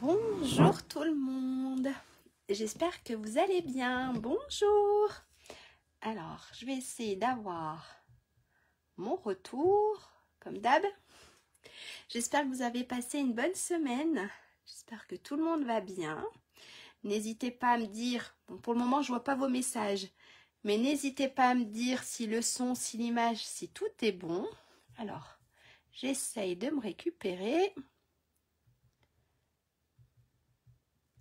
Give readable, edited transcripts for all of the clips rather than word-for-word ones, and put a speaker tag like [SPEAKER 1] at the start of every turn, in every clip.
[SPEAKER 1] Bonjour tout le monde, j'espère que vous allez bien, bonjour. Alors, je vais essayer d'avoir mon retour, comme d'hab. J'espère que vous avez passé une bonne semaine, j'espère que tout le monde va bien. N'hésitez pas à me dire, bon, pour le moment je vois pas vos messages, mais n'hésitez pas à me dire si le son, si l'image, si tout est bon. Alors, j'essaye de me récupérer.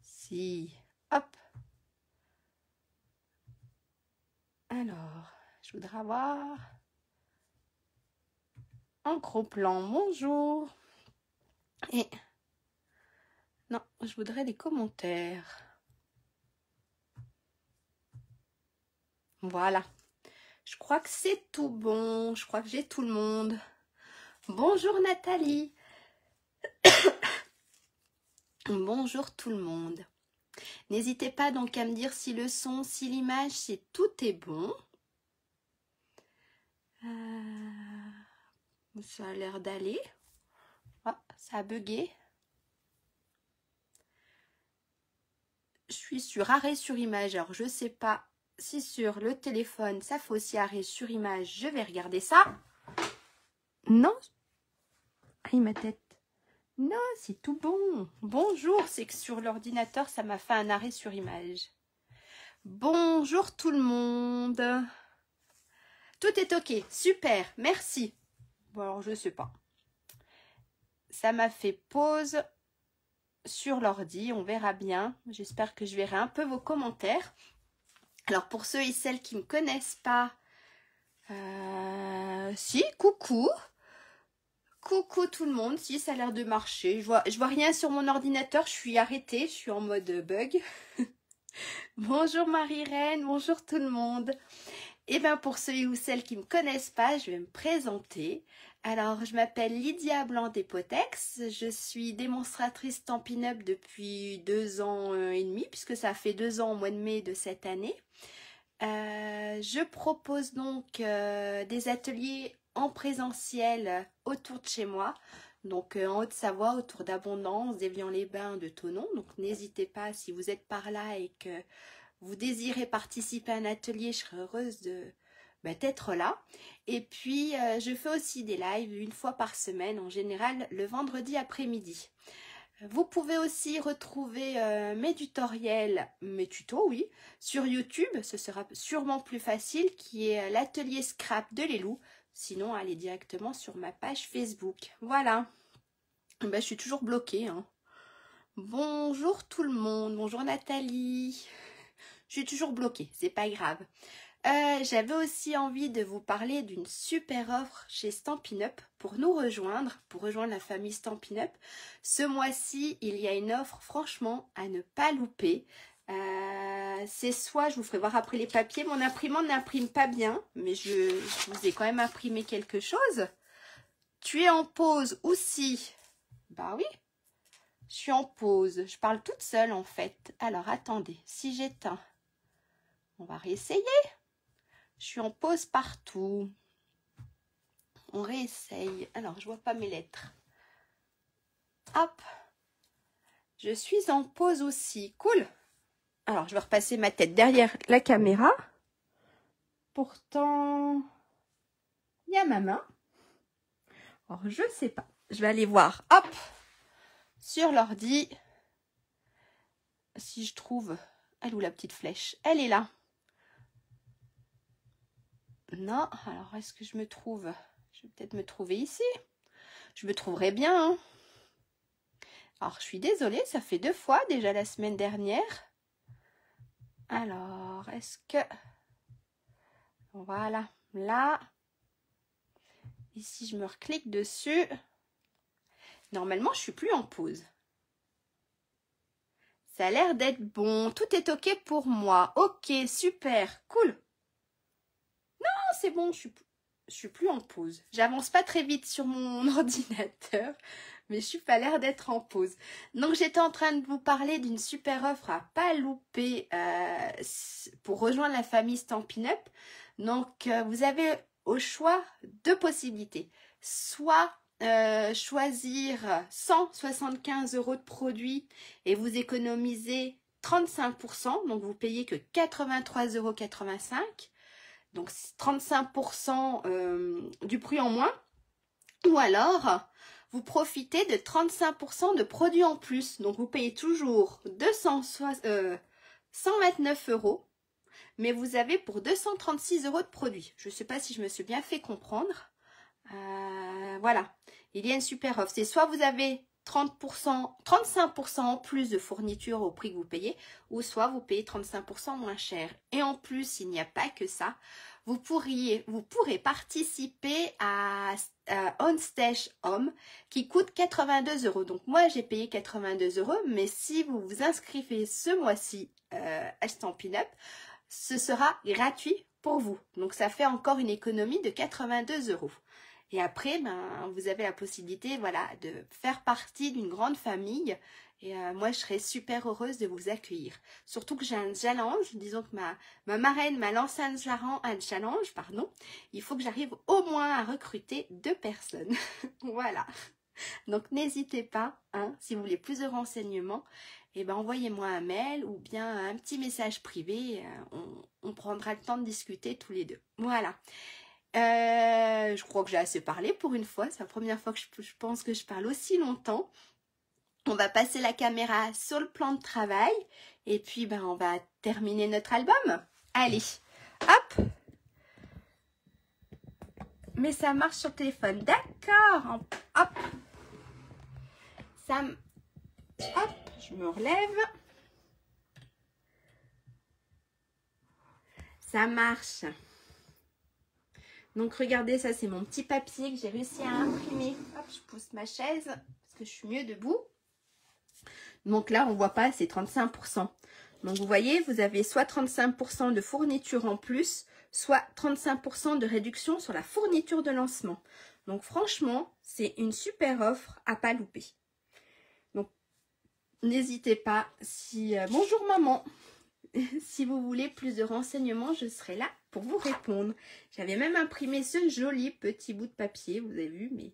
[SPEAKER 1] Si, hop. Alors, je voudrais avoir un gros plan. Bonjour. Et non, je voudrais des commentaires. Voilà. Je crois que c'est tout bon. Je crois que j'ai tout le monde. Bonjour Nathalie. Bonjour tout le monde. N'hésitez pas donc à me dire si le son, si l'image, si tout est bon. Ça a l'air d'aller. Ah, ça a bugué. Je suis sur arrêt sur image. Alors, je ne sais pas si sur le téléphone, ça fait aussi arrêt sur image. Je vais regarder ça. Non. Aïe, ma tête. Non, c'est tout bon. Bonjour, c'est que sur l'ordinateur, ça m'a fait un arrêt sur image. Bonjour tout le monde. Tout est ok, super, merci. Bon, alors, je sais pas. Ça m'a fait pause sur l'ordi, on verra bien. J'espère que je verrai un peu vos commentaires. Alors, pour ceux et celles qui ne me connaissent pas, si, coucou. Coucou tout le monde, si ça a l'air de marcher. Je vois rien sur mon ordinateur, je suis arrêtée, je suis en mode bug. Bonjour Marie-Reine, bonjour tout le monde. Et bien pour ceux ou celles qui ne me connaissent pas, je vais me présenter. Alors je m'appelle Lydia Blanc-Despotex, je suis démonstratrice Stampin' Up depuis 2 ans et demi, puisque ça fait 2 ans au mois de mai de cette année. Je propose donc des ateliers en présentiel autour de chez moi, donc en Haute-Savoie, autour d'Abondance, d'Évian-les-Bains, de Thonon. Donc n'hésitez pas, si vous êtes par là et que vous désirez participer à un atelier, je serai heureuse d'être là. Et puis je fais aussi des lives 1 fois par semaine, en général le vendredi après-midi. Vous pouvez aussi retrouver mes tutoriels, mes tutos, oui, sur YouTube. Ce sera sûrement plus facile, qui est l'atelier scrap de Lélou. Sinon, allez directement sur ma page Facebook. Voilà. Ben, je suis toujours bloquée. Hein. Bonjour tout le monde. Bonjour Nathalie. Je suis toujours bloquée, c'est pas grave. J'avais aussi envie de vous parler d'une super offre chez Stampin' Up pour nous rejoindre, pour rejoindre la famille Stampin' Up. Ce mois-ci, il y a une offre franchement à ne pas louper. C'est soit, je vous ferai voir après les papiers, mon imprimante n'imprime pas bien, mais je vous ai quand même imprimé quelque chose. Tu es en pause aussi? Bah oui, je suis en pause, je parle toute seule en fait. Alors attendez, si j'éteins, on va réessayer. Je suis en pause partout. On réessaye. Alors, je vois pas mes lettres. Hop. Je suis en pause aussi. Cool. Alors, je vais repasser ma tête derrière la caméra. Pourtant, il y a ma main. Alors, je sais pas. Je vais aller voir. Hop. Sur l'ordi. Si je trouve... Elle est où la petite flèche? Elle est là. Non. Alors, est-ce que je me trouve... Je vais peut-être me trouver ici. Je me trouverai bien. Hein. Alors, je suis désolée, ça fait 2 fois déjà la semaine dernière. Alors, est-ce que... Voilà, là. Ici, je me reclique dessus. Normalement, je suis plus en pause. Ça a l'air d'être bon. Tout est OK pour moi. OK, super, cool. Non, c'est bon, je suis plus en pause. J'avance pas très vite sur mon ordinateur, mais je suis pas l'air d'être en pause. Donc, j'étais en train de vous parler d'une super offre à pas louper pour rejoindre la famille Stampin' Up. Donc, vous avez au choix 2 possibilités. Soit choisir 175 € de produits et vous économisez 35%, donc vous payez que 83,85 €, donc 35% du prix en moins, ou alors vous profitez de 35% de produits en plus, donc vous payez toujours 129 €, mais vous avez pour 236 € de produits. Je ne sais pas si je me suis bien fait comprendre. Voilà, il y a une super offre. C'est soit vous avez 30%, 35% en plus de fourniture au prix que vous payez, ou soit vous payez 35% moins cher. Et en plus, il n'y a pas que ça. Vous pourrez participer à On Stash Home qui coûte 82 €. Donc moi, j'ai payé 82 €, mais si vous vous inscrivez ce mois-ci à Stampin' Up, ce sera gratuit pour vous. Donc ça fait encore une économie de 82 €. Et après, ben, vous avez la possibilité, voilà, de faire partie d'une grande famille. Et moi, je serais super heureuse de vous accueillir. Surtout que j'ai un challenge. Disons que ma marraine m'a lancé un challenge, pardon. Il faut que j'arrive au moins à recruter 2 personnes. Voilà. Donc, n'hésitez pas, hein, si vous voulez plus de renseignements, eh ben, envoyez-moi un mail ou bien un petit message privé. On prendra le temps de discuter tous les deux. Voilà. Je crois que j'ai assez parlé pour une fois. C'est la première fois que je pense que je parle aussi longtemps. On va passer la caméra sur le plan de travail. Et puis, ben, on va terminer notre album. Allez, hop. Mais ça marche sur le téléphone. D'accord. Hop. Hop, je me relève. Ça marche. Donc, regardez, ça, c'est mon petit papier que j'ai réussi à imprimer. Hop, je pousse ma chaise parce que je suis mieux debout. Donc là, on ne voit pas, c'est 35%. Donc, vous voyez, vous avez soit 35% de fourniture en plus, soit 35% de réduction sur la fourniture de lancement. Donc, franchement, c'est une super offre à pas louper. Donc, n'hésitez pas. Bonjour maman. Si vous voulez plus de renseignements, je serai là pour vous répondre. J'avais même imprimé ce joli petit bout de papier, vous avez vu, mais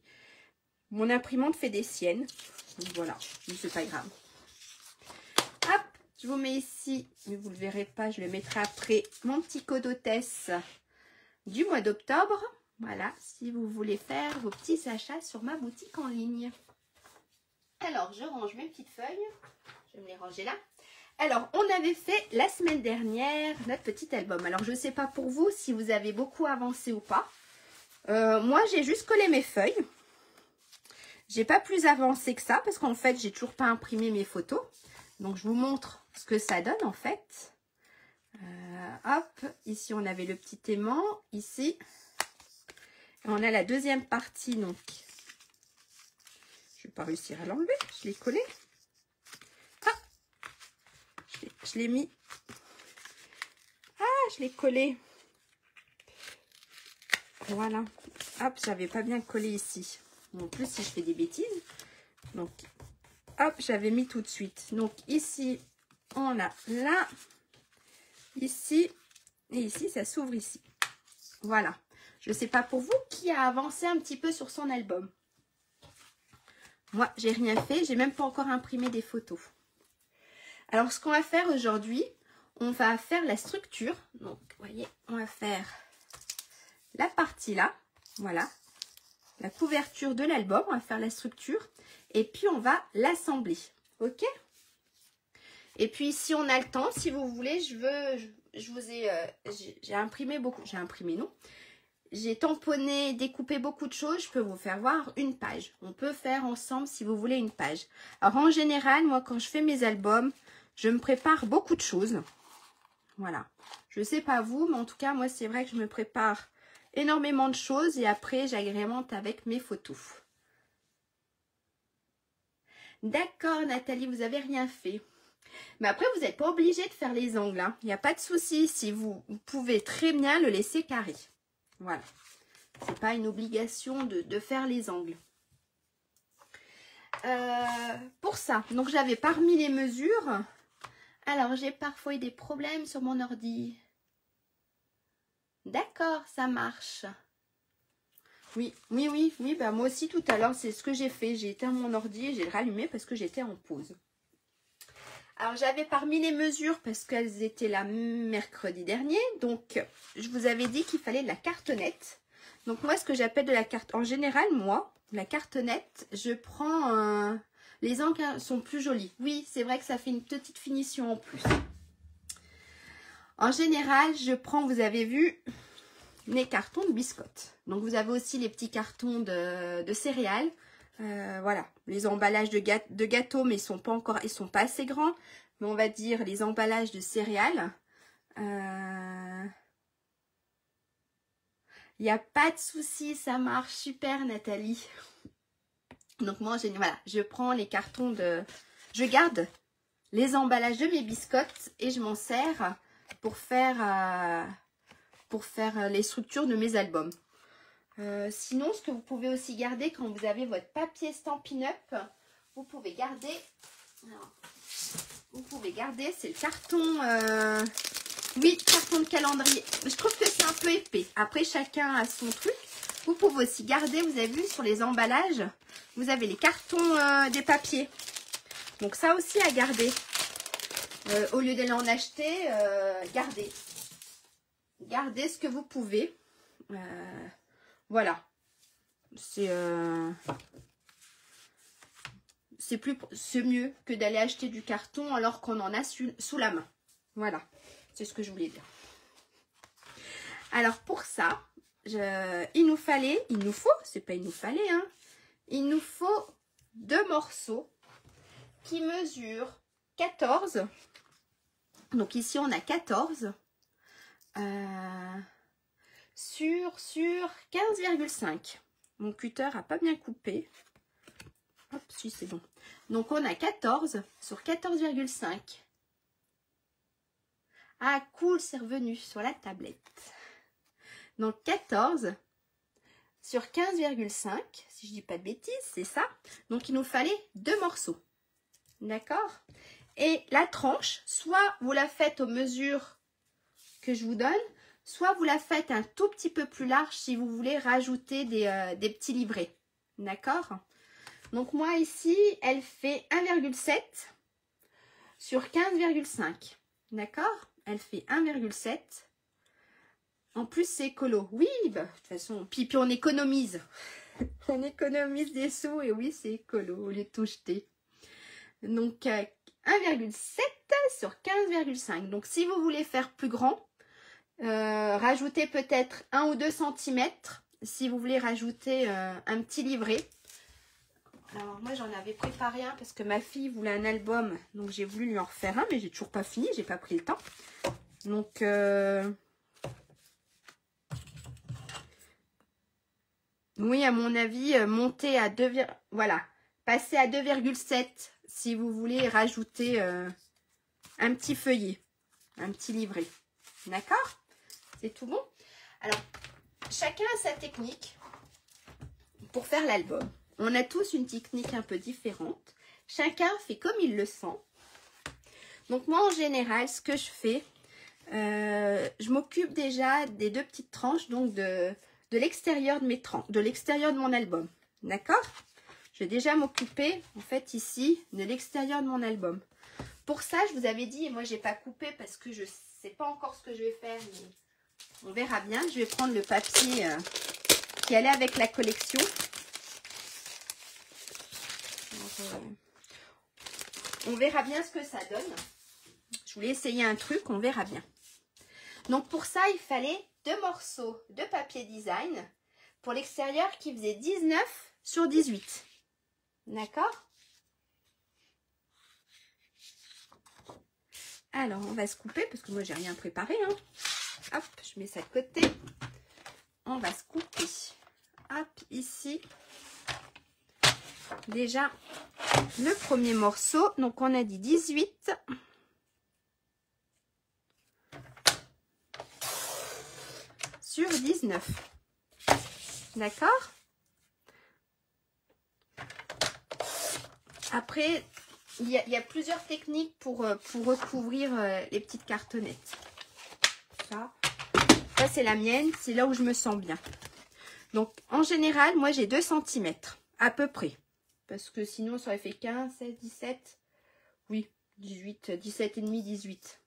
[SPEAKER 1] mon imprimante fait des siennes. Donc voilà, mais c'est pas grave. Hop, je vous mets ici, mais vous ne le verrez pas, je le mettrai après, mon petit code hôtesse du mois d'octobre. Voilà, si vous voulez faire vos petits achats sur ma boutique en ligne. Alors, je range mes petites feuilles. Je vais me les ranger là. Alors, on avait fait la semaine dernière notre petit album. Alors, je ne sais pas pour vous si vous avez beaucoup avancé ou pas. Moi, j'ai juste collé mes feuilles. J'ai pas plus avancé que ça parce qu'en fait, j'ai toujours pas imprimé mes photos. Donc, je vous montre ce que ça donne en fait. Hop, ici, on avait le petit aimant. Ici, on a la deuxième partie. Donc, je vais pas réussir à l'enlever. Je l'ai collé. Je l'ai mis. Ah, je l'ai collé. Voilà. Hop, j'avais pas bien collé ici. En plus, si je fais des bêtises. Donc, hop, j'avais mis tout de suite. Donc, ici, on a là. Ici. Et ici, ça s'ouvre ici. Voilà. Je ne sais pas pour vous qui a avancé un petit peu sur son album. Moi, j'ai rien fait. J'ai même pas encore imprimé des photos. Alors, ce qu'on va faire aujourd'hui, on va faire la structure. Donc, vous voyez, on va faire la partie là. Voilà. La couverture de l'album. On va faire la structure. Et puis, on va l'assembler. OK? Et puis, si on a le temps, si vous voulez, j'ai imprimé beaucoup. J'ai imprimé, non. J'ai tamponné, découpé beaucoup de choses. Je peux vous faire voir une page. On peut faire ensemble, si vous voulez, une page. Alors, en général, moi, quand je fais mes albums, je me prépare beaucoup de choses. Voilà. Je ne sais pas vous, mais en tout cas, moi, c'est vrai que je me prépare énormément de choses. Et après, j'agrémente avec mes photos. D'accord, Nathalie, vous n'avez rien fait. Mais après, vous n'êtes pas obligé de faire les angles. Hein. Il n'y a pas de souci. Si vous pouvez très bien le laisser carré. Voilà. Ce n'est pas une obligation de faire les angles. Pour ça, donc j'avais pas remis les mesures. Alors, j'ai parfois eu des problèmes sur mon ordi. D'accord, ça marche. Oui, oui, oui, oui. Bah, moi aussi, tout à l'heure, c'est ce que j'ai fait. J'ai éteint mon ordi et j'ai rallumé parce que j'étais en pause. Alors, j'avais parmi les mesures parce qu'elles étaient là mercredi dernier. Donc, je vous avais dit qu'il fallait de la cartonnette. Donc, moi, ce que j'appelle de la carte... En général, moi, la cartonnette, je prends... Les encres sont plus jolies. Oui, c'est vrai que ça fait une petite finition en plus. En général, je prends, vous avez vu, les cartons de biscottes. Donc, vous avez aussi les petits cartons de céréales. Voilà, les emballages de gâteaux, mais ils sont pas assez grands. Mais on va dire les emballages de céréales. Il n'y a pas de souci, ça marche super, Nathalie. Donc moi, voilà, je prends les cartons de... Je garde les emballages de mes biscottes et je m'en sers pour faire les structures de mes albums. Sinon, ce que vous pouvez aussi garder quand vous avez votre papier Stampin' Up, vous pouvez garder, c'est le carton, oui, carton de calendrier. Je trouve que c'est un peu épais. Après, chacun a son truc. Vous pouvez aussi garder, vous avez vu sur les emballages, vous avez les cartons des papiers. Donc ça aussi à garder. Au lieu d'aller en acheter, gardez. Gardez ce que vous pouvez. Voilà. C'est mieux que d'aller acheter du carton alors qu'on en a sous la main. Voilà. C'est ce que je voulais dire. Alors pour ça, il nous faut 2 morceaux qui mesurent 14. Donc ici on a 14 sur 15,5. Mon cutter a pas bien coupé. Hop, si c'est bon. Donc on a 14 sur 14,5. Ah cool, c'est revenu sur la tablette. Donc 14 sur 15,5, si je dis pas de bêtises, c'est ça. Donc il nous fallait 2 morceaux. D'accord? Et la tranche, soit vous la faites aux mesures que je vous donne, soit vous la faites un tout petit peu plus large si vous voulez rajouter des petits livrets. D'accord? Donc moi ici, elle fait 1,7 sur 15,5. D'accord? Elle fait 1,7. En plus, c'est écolo. Oui, bah, de toute façon, puis on économise. On économise des sous et oui, c'est écolo au lieu de tout jeter. Donc, 1,7 sur 15,5. Donc, si vous voulez faire plus grand, rajoutez peut-être 1 ou 2 cm. Si vous voulez rajouter un petit livret. Alors, moi, j'en avais préparé un parce que ma fille voulait un album. Donc, j'ai voulu lui en refaire un, mais j'ai toujours pas fini. J'ai pas pris le temps. Donc, oui, à mon avis, monter à 2, voilà, passer à 2,7 si vous voulez rajouter un petit feuillet, un petit livret. D'accord? C'est tout bon? Alors, chacun a sa technique pour faire l'album. On a tous une technique un peu différente. Chacun fait comme il le sent. Donc moi, en général, ce que je fais, je m'occupe déjà des 2 petites tranches, donc de l'extérieur de mes tranches, de l'extérieur de mon album. D'accord? Je vais déjà m'occuper, en fait, ici, de l'extérieur de mon album. Pour ça, je vous avais dit, et moi, j'ai pas coupé parce que je sais pas encore ce que je vais faire, mais on verra bien. Je vais prendre le papier qui allait avec la collection. Alors, on verra bien ce que ça donne. Je voulais essayer un truc, on verra bien. Donc, pour ça, il fallait 2 morceaux de papier design pour l'extérieur qui faisait 19 sur 18. D'accord? Alors, on va se couper parce que moi, j'ai rien préparé. Hein. Hop, je mets ça de côté. On va se couper. Hop, ici. Déjà, le premier morceau. Donc, on a dit 18. Sur 19. D'accord? Après, il y a plusieurs techniques pour recouvrir les petites cartonnettes. Ça c'est la mienne. C'est là où je me sens bien. Donc, en général, moi, j'ai 2 cm, à peu près. Parce que sinon, ça aurait fait 15, 16, 17. Oui, 18, 17 et demi, 18.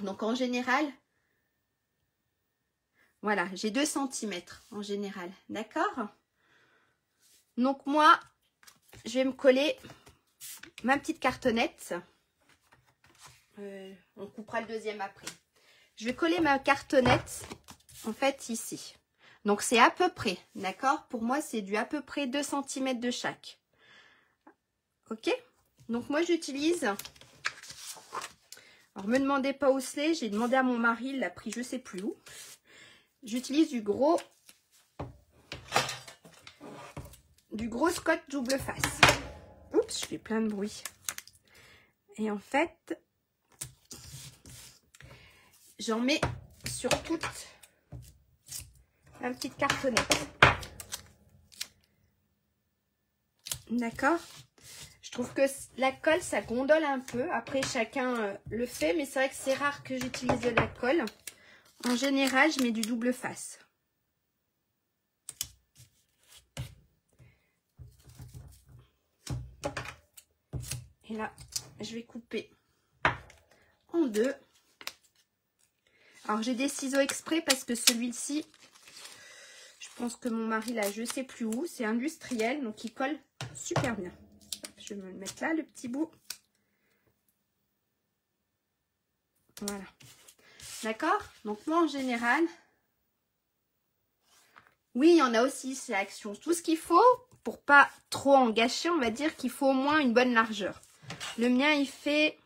[SPEAKER 1] Donc, en général, voilà, j'ai 2 cm en général. D'accord? Donc, moi, je vais me coller ma petite cartonnette. On coupera le deuxième après. Je vais coller ma cartonnette, en fait, ici. Donc, c'est à peu près, d'accord? Pour moi, c'est du à peu près 2 cm de chaque. Ok? Donc, moi, j'utilise... Alors, me demandez pas où c'est. J'ai demandé à mon mari, il l'a pris je sais plus où. J'utilise du gros scotch double face. Oups, je fais plein de bruit. Et en fait, j'en mets sur toute ma petite cartonnette. D'accord? Je trouve que la colle, ça gondole un peu. Après, chacun le fait, mais c'est vrai que c'est rare que j'utilise de la colle. En général, je mets du double face. Et là, je vais couper en deux. Alors, j'ai des ciseaux exprès parce que celui-ci, je pense que mon mari l'a, je sais plus où. C'est industriel, donc il colle super bien. Je vais me le mettre là, le petit bout. Voilà. D'accord? Donc, moi, en général, oui, il y en a aussi, c'est Action. Tout ce qu'il faut, pour pas trop en gâcher, on va dire qu'il faut au moins une bonne largeur. Le mien, il fait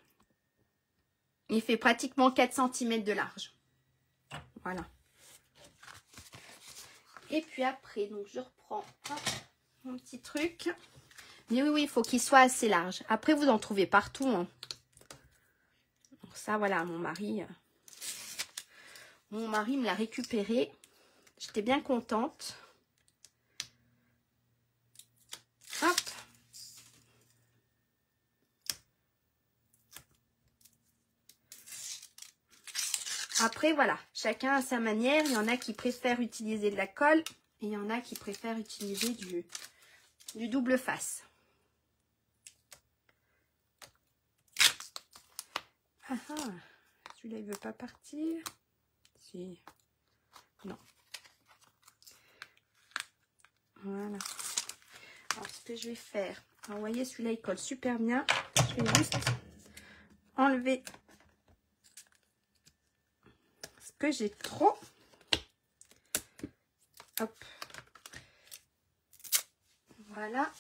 [SPEAKER 1] pratiquement 4 cm de large. Voilà. Et puis après, donc je reprends mon petit truc. Mais oui, il faut qu'il soit assez large. Après, vous en trouvez partout. Hein. Donc ça, voilà, mon mari me l'a récupéré. J'étais bien contente. Hop. Après, voilà, chacun a sa manière. Il y en a qui préfèrent utiliser de la colle. Et il y en a qui préfèrent utiliser du double face. Ah ah, celui-là, il veut pas partir. Si. Non. Voilà. Alors, ce que je vais faire, alors, vous voyez, celui-là, il colle super bien. Je vais juste enlever ce que j'ai trop. Hop. Voilà.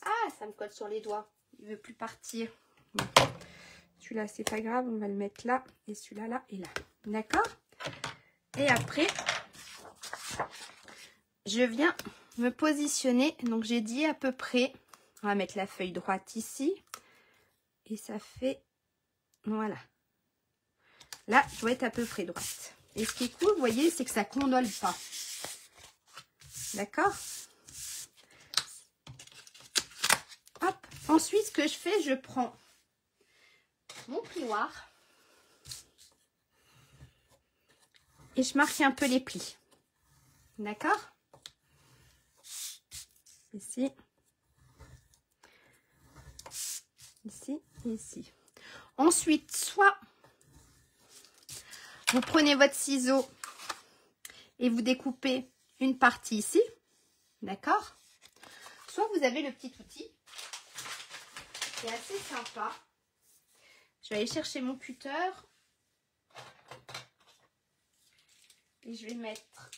[SPEAKER 1] Ah, ça me colle sur les doigts. Il veut plus partir. Bon. Celui-là, c'est pas grave. On va le mettre là. Et celui-là, là et là. D'accord? Et après, je viens me positionner. Donc, j'ai dit à peu près. On va mettre la feuille droite ici. Et ça fait... Voilà. Là, je dois être à peu près droite. Et ce qui est cool, vous voyez, c'est que ça ne condole pas. D'accord? Hop. Ensuite, ce que je fais, je prends mon plioir et je marque un peu les plis. D'accord? Ici. Ici et ici. Ensuite, soit vous prenez votre ciseau et vous découpez une partie ici. D'accord? Soit vous avez le petit outil. C'est assez sympa. Je vais aller chercher mon cutter. Et je vais mettre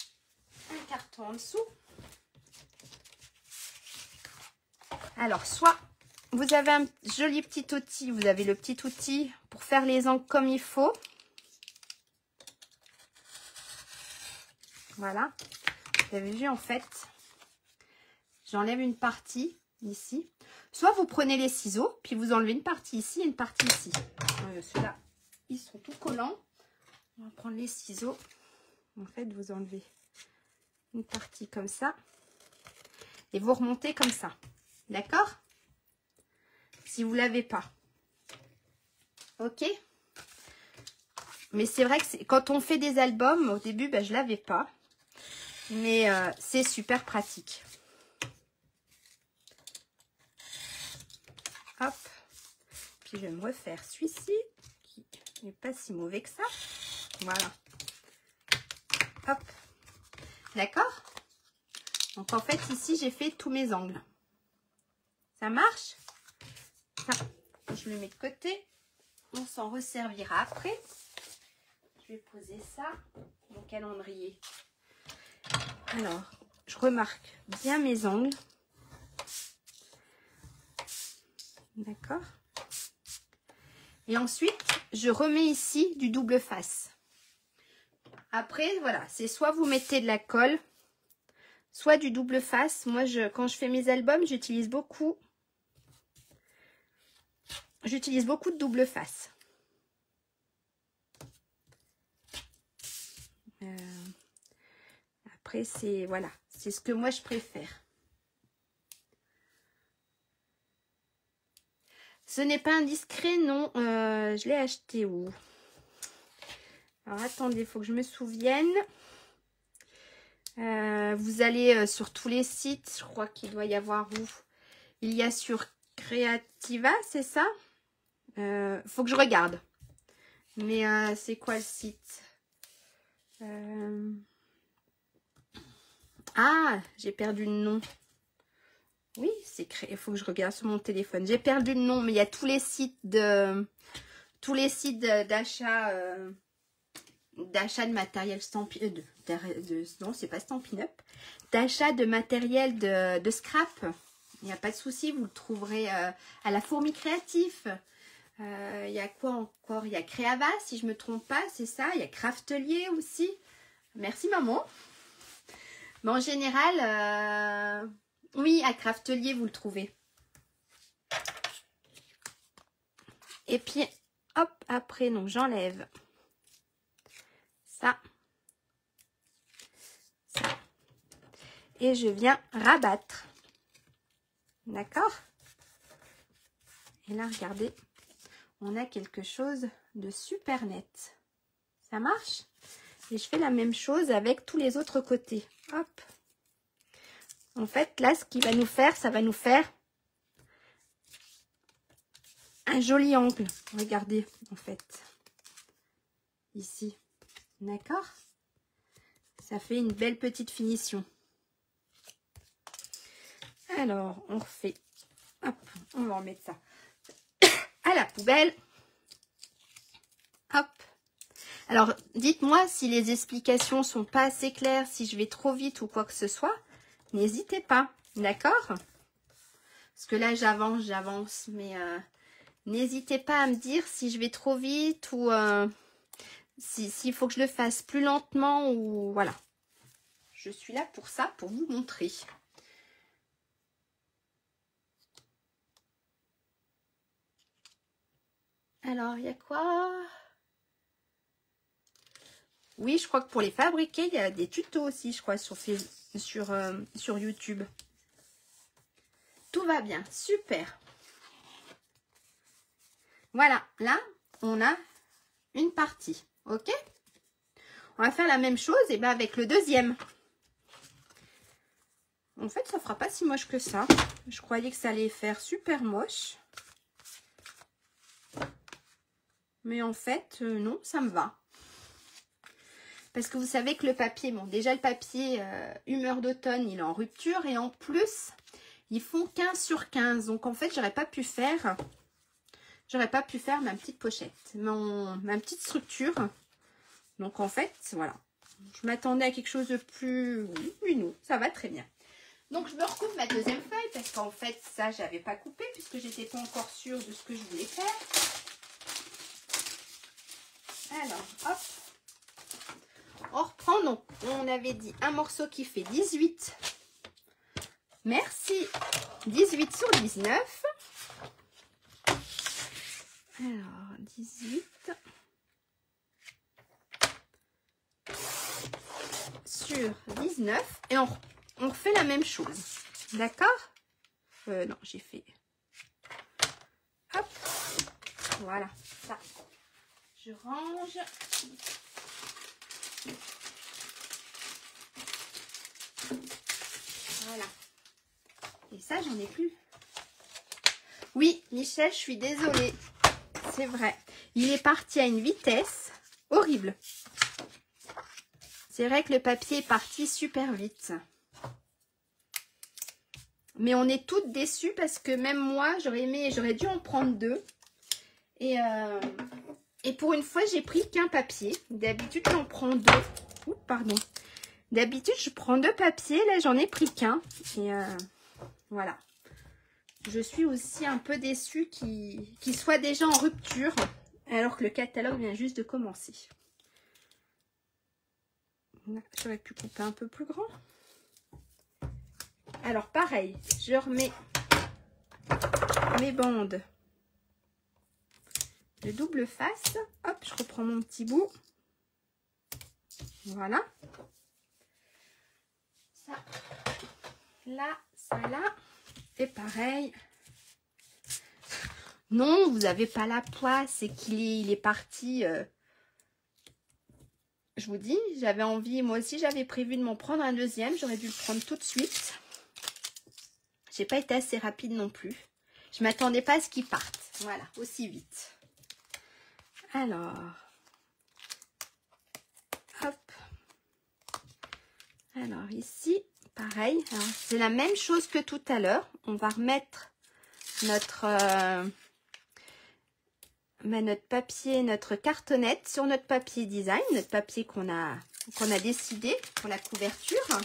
[SPEAKER 1] un carton en dessous. Alors, soit vous avez un joli petit outil. Vous avez le petit outil pour faire les angles comme il faut. Voilà. Vous avez vu, en fait, j'enlève une partie ici. Soit vous prenez les ciseaux, puis vous enlevez une partie ici et une partie ici. Ceux-là, ils sont tout collants. On va prendre les ciseaux. En fait, vous enlevez une partie comme ça. Et vous remontez comme ça. D'accord? Si vous ne l'avez pas. Ok? Mais c'est vrai que quand on fait des albums, au début, ben, je l'avais pas. Mais c'est super pratique. Hop. Puis je vais me refaire celui-ci, qui n'est pas si mauvais que ça. Voilà. Hop. D'accord? Donc en fait, ici, j'ai fait tous mes angles. Ça marche? Ça, je le mets de côté. On s'en resservira après. Je vais poser ça, mon calendrier. Alors, je remarque bien mes angles. D'accord? Et ensuite, je remets ici du double face. Après, voilà, c'est soit vous mettez de la colle, soit du double face. Moi, quand je fais mes albums, j'utilise beaucoup de double face. Après, c'est voilà, c'est ce que moi je préfère. Ce n'est pas indiscret, non. Je l'ai acheté où? Alors, attendez, il faut que je me souvienne. Vous allez sur tous les sites. Je crois qu'il doit y avoir où? Il y a sur Creativa, c'est ça? Faut que je regarde. Mais c'est quoi le site? Ah, j'ai perdu le nom. Oui, c'est créé. Il faut que je regarde sur mon téléphone. J'ai perdu le nom, mais il y a tous les sites d'achat de matériel Stampin' non, c'est pas Stampin' Up. D'achat de matériel de scrap. Il n'y a pas de souci, vous le trouverez à la Fourmi Créatif. Il y a quoi encore? Il y a Créava, si je me trompe pas, c'est ça. Il y a Craftelier aussi. Merci maman. Mais en général, oui, à Craftelier, vous le trouvez. Et puis, hop, après, donc j'enlève ça. Ça. Et je viens rabattre. D'accord? Et là, regardez, on a quelque chose de super net. Ça marche? Et je fais la même chose avec tous les autres côtés. Hop. En fait, là, ce qu'il va nous faire, ça va nous faire un joli angle. Regardez, en fait. Ici. D'accord? Ça fait une belle petite finition. Alors, on refait. Hop, on va remettre ça à la poubelle. Hop. Alors, dites-moi si les explications sont pas assez claires, si je vais trop vite ou quoi que ce soit. N'hésitez pas, d'accord? Parce que là, j'avance, mais n'hésitez pas à me dire si je vais trop vite ou s'il faut que je le fasse plus lentement ou voilà. Je suis là pour ça, pour vous montrer. Alors, il y a quoi? Oui, je crois que pour les fabriquer, il y a des tutos aussi, je crois, sur YouTube. Tout va bien, super. Voilà, là, on a une partie, ok? On va faire la même chose et ben avec le deuxième. En fait, ça fera pas si moche que ça. Je croyais que ça allait faire super moche. Mais en fait, non, ça me va. Parce que vous savez que le papier, bon, déjà le papier Humeur d'automne, il est en rupture. Et en plus, ils font 15 sur 15. Donc en fait, j'aurais pas pu faire ma petite pochette, ma petite structure. Donc en fait, voilà. Je m'attendais à quelque chose de plus... Oui, non, ça va très bien. Donc je me recoupe ma deuxième feuille parce qu'en fait, ça, j'avais pas coupé puisque j'étais pas encore sûre de ce que je voulais faire. Alors, hop. On reprend, donc on avait dit un morceau qui fait 18. Merci. 18 sur 19. Alors, 18. Sur 19. Et on refait la même chose. D'accord? Non, j'ai fait... Hop. Voilà. Ça. Je range. Voilà. Et ça, j'en ai plus. Oui, Michel, je suis désolée. C'est vrai. Il est parti à une vitesse horrible. C'est vrai que le papier est parti super vite. Mais on est toutes déçues parce que même moi, j'aurais dû en prendre 2. Et pour une fois, j'ai pris qu'un papier. D'habitude, j'en prends 2. Oups, pardon. D'habitude, je prends 2 papiers. Là, j'en ai pris qu'un. Et voilà. Je suis aussi un peu déçue qu'il soit déjà en rupture. Alors que le catalogue vient juste de commencer. J'aurais pu couper un peu plus grand. Alors, pareil. Je remets mes bandes de double face. Hop, je reprends mon petit bout. Voilà. Ça, là, ça, là. Et pareil. Non, vous n'avez pas la poisse. C'est qu'il est parti. Je vous dis, j'avais envie. Moi aussi, j'avais prévu de m'en prendre un deuxième. J'aurais dû le prendre tout de suite. J'ai pas été assez rapide non plus. Je m'attendais pas à ce qu'il parte. Voilà, aussi vite. Alors, hop. Alors ici, pareil. C'est la même chose que tout à l'heure. On va remettre notre papier, notre cartonnette sur notre papier design, notre papier qu'on a décidé pour la couverture.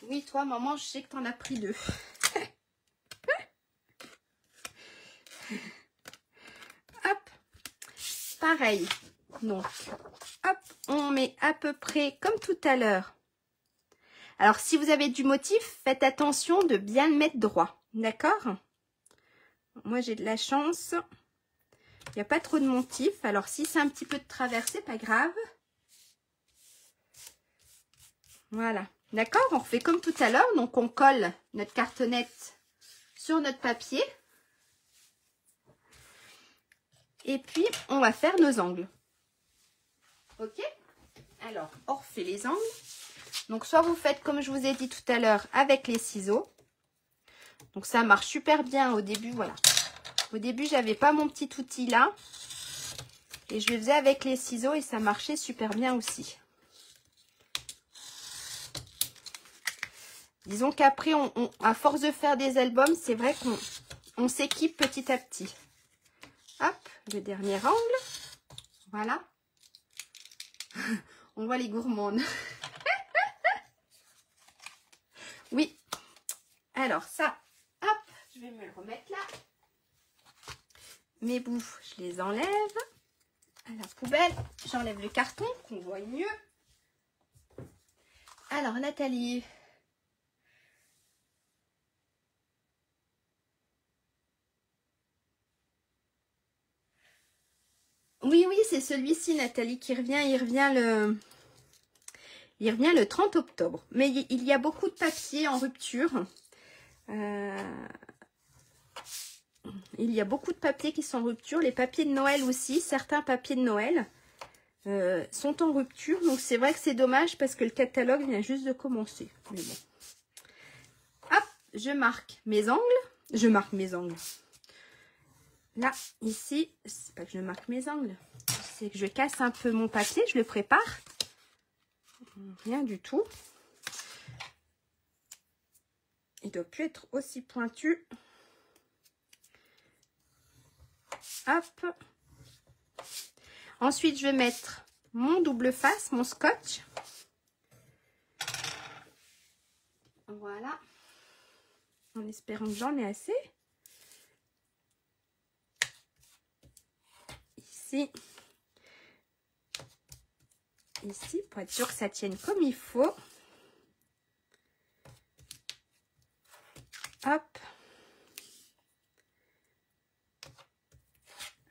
[SPEAKER 1] Oui, toi, maman, je sais que tu en as pris 2. Hop, pareil. Donc, hop, on met à peu près comme tout à l'heure. Alors, si vous avez du motif, faites attention de bien le mettre droit. D'accord? Moi, j'ai de la chance. Il n'y a pas trop de motif. Alors, si c'est un petit peu de travers, c'est pas grave. Voilà. D'accord? On refait comme tout à l'heure. Donc, on colle notre cartonnette sur notre papier. Et puis, on va faire nos angles. Ok? Alors, on refait les angles. Donc, soit vous faites comme je vous ai dit tout à l'heure avec les ciseaux. Donc, ça marche super bien au début. Voilà. Au début, j'avais pas mon petit outil là. Et je le faisais avec les ciseaux et ça marchait super bien aussi. Disons qu'après, à force de faire des albums, c'est vrai qu'on s'équipe petit à petit. Hop, le dernier angle. Voilà. On voit les gourmandes. Oui. Alors ça, hop, je vais me le remettre là. Mes bouts, je les enlève à la poubelle. J'enlève le carton, qu'on voit mieux. Alors, Nathalie. Oui, c'est celui-ci, Nathalie, qui revient. Il revient le 30 octobre. Mais il y a beaucoup de papiers en rupture. Il y a beaucoup de papiers qui sont en rupture. Les papiers de Noël aussi. Certains papiers de Noël sont en rupture. Donc, c'est vrai que c'est dommage parce que le catalogue vient juste de commencer. Mais bon. Hop, je marque mes angles. Je marque mes angles. Là, ici, c'est pas que je marque mes angles. C'est que je casse un peu mon papier. Je le prépare. Rien du tout. Il ne doit plus être aussi pointu. Hop. Ensuite, je vais mettre mon double face, mon scotch. Voilà. En espérant que j'en ai assez. Ici, pour être sûr que ça tienne comme il faut. Hop.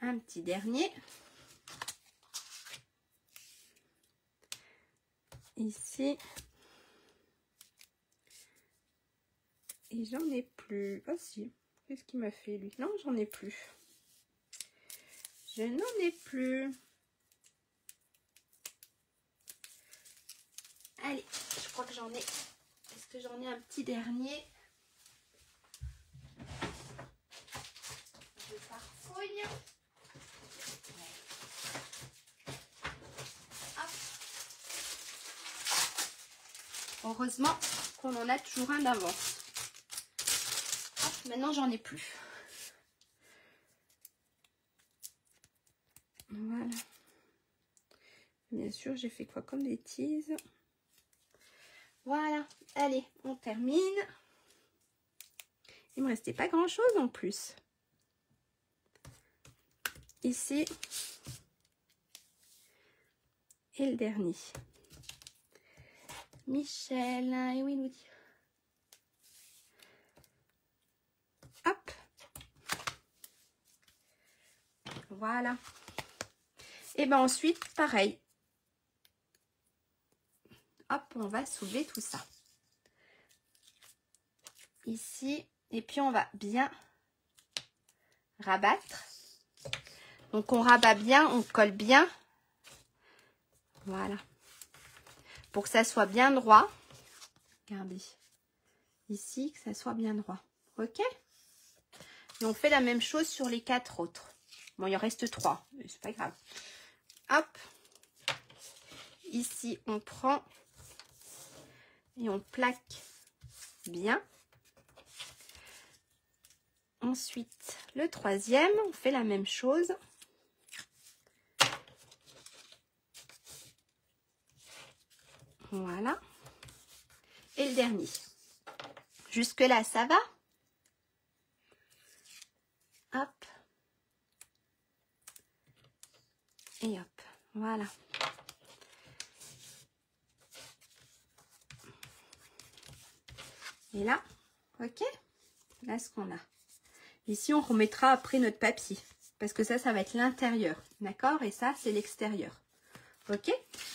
[SPEAKER 1] Un petit dernier. Ici. Et j'en ai plus. Oh si. Qu'est-ce qu'il m'a fait lui? Non, j'en ai plus. Je n'en ai plus. Allez, je crois que j'en ai. Est-ce que j'en ai un petit dernier? Je farfouille. Heureusement qu'on en a toujours un d'avance. Maintenant, j'en ai plus. Voilà. Bien sûr, j'ai fait quoi comme bêtise? Voilà. Allez, on termine. Il me restait pas grand-chose en plus. Ici. Et le dernier. Michel, et oui, nous dit. Hop. Voilà. Et ben ensuite, pareil. Hop, on va soulever tout ça. Ici. Et puis, on va bien rabattre. Donc, on rabat bien, on colle bien. Voilà. Pour que ça soit bien droit. Regardez. Ici, que ça soit bien droit. Ok? Et on fait la même chose sur les 4 autres. Bon, il en reste 3. Mais c'est pas grave. Hop. Ici, on prend et on plaque bien. Ensuite, le troisième, on fait la même chose. Voilà. Et le dernier. Jusque là, ça va? Hop. Et hop. Voilà. Et là, ok? Là, ce qu'on a. Ici, on remettra après notre papier. Parce que ça va être l'intérieur. D'accord? Et ça, c'est l'extérieur. Ok?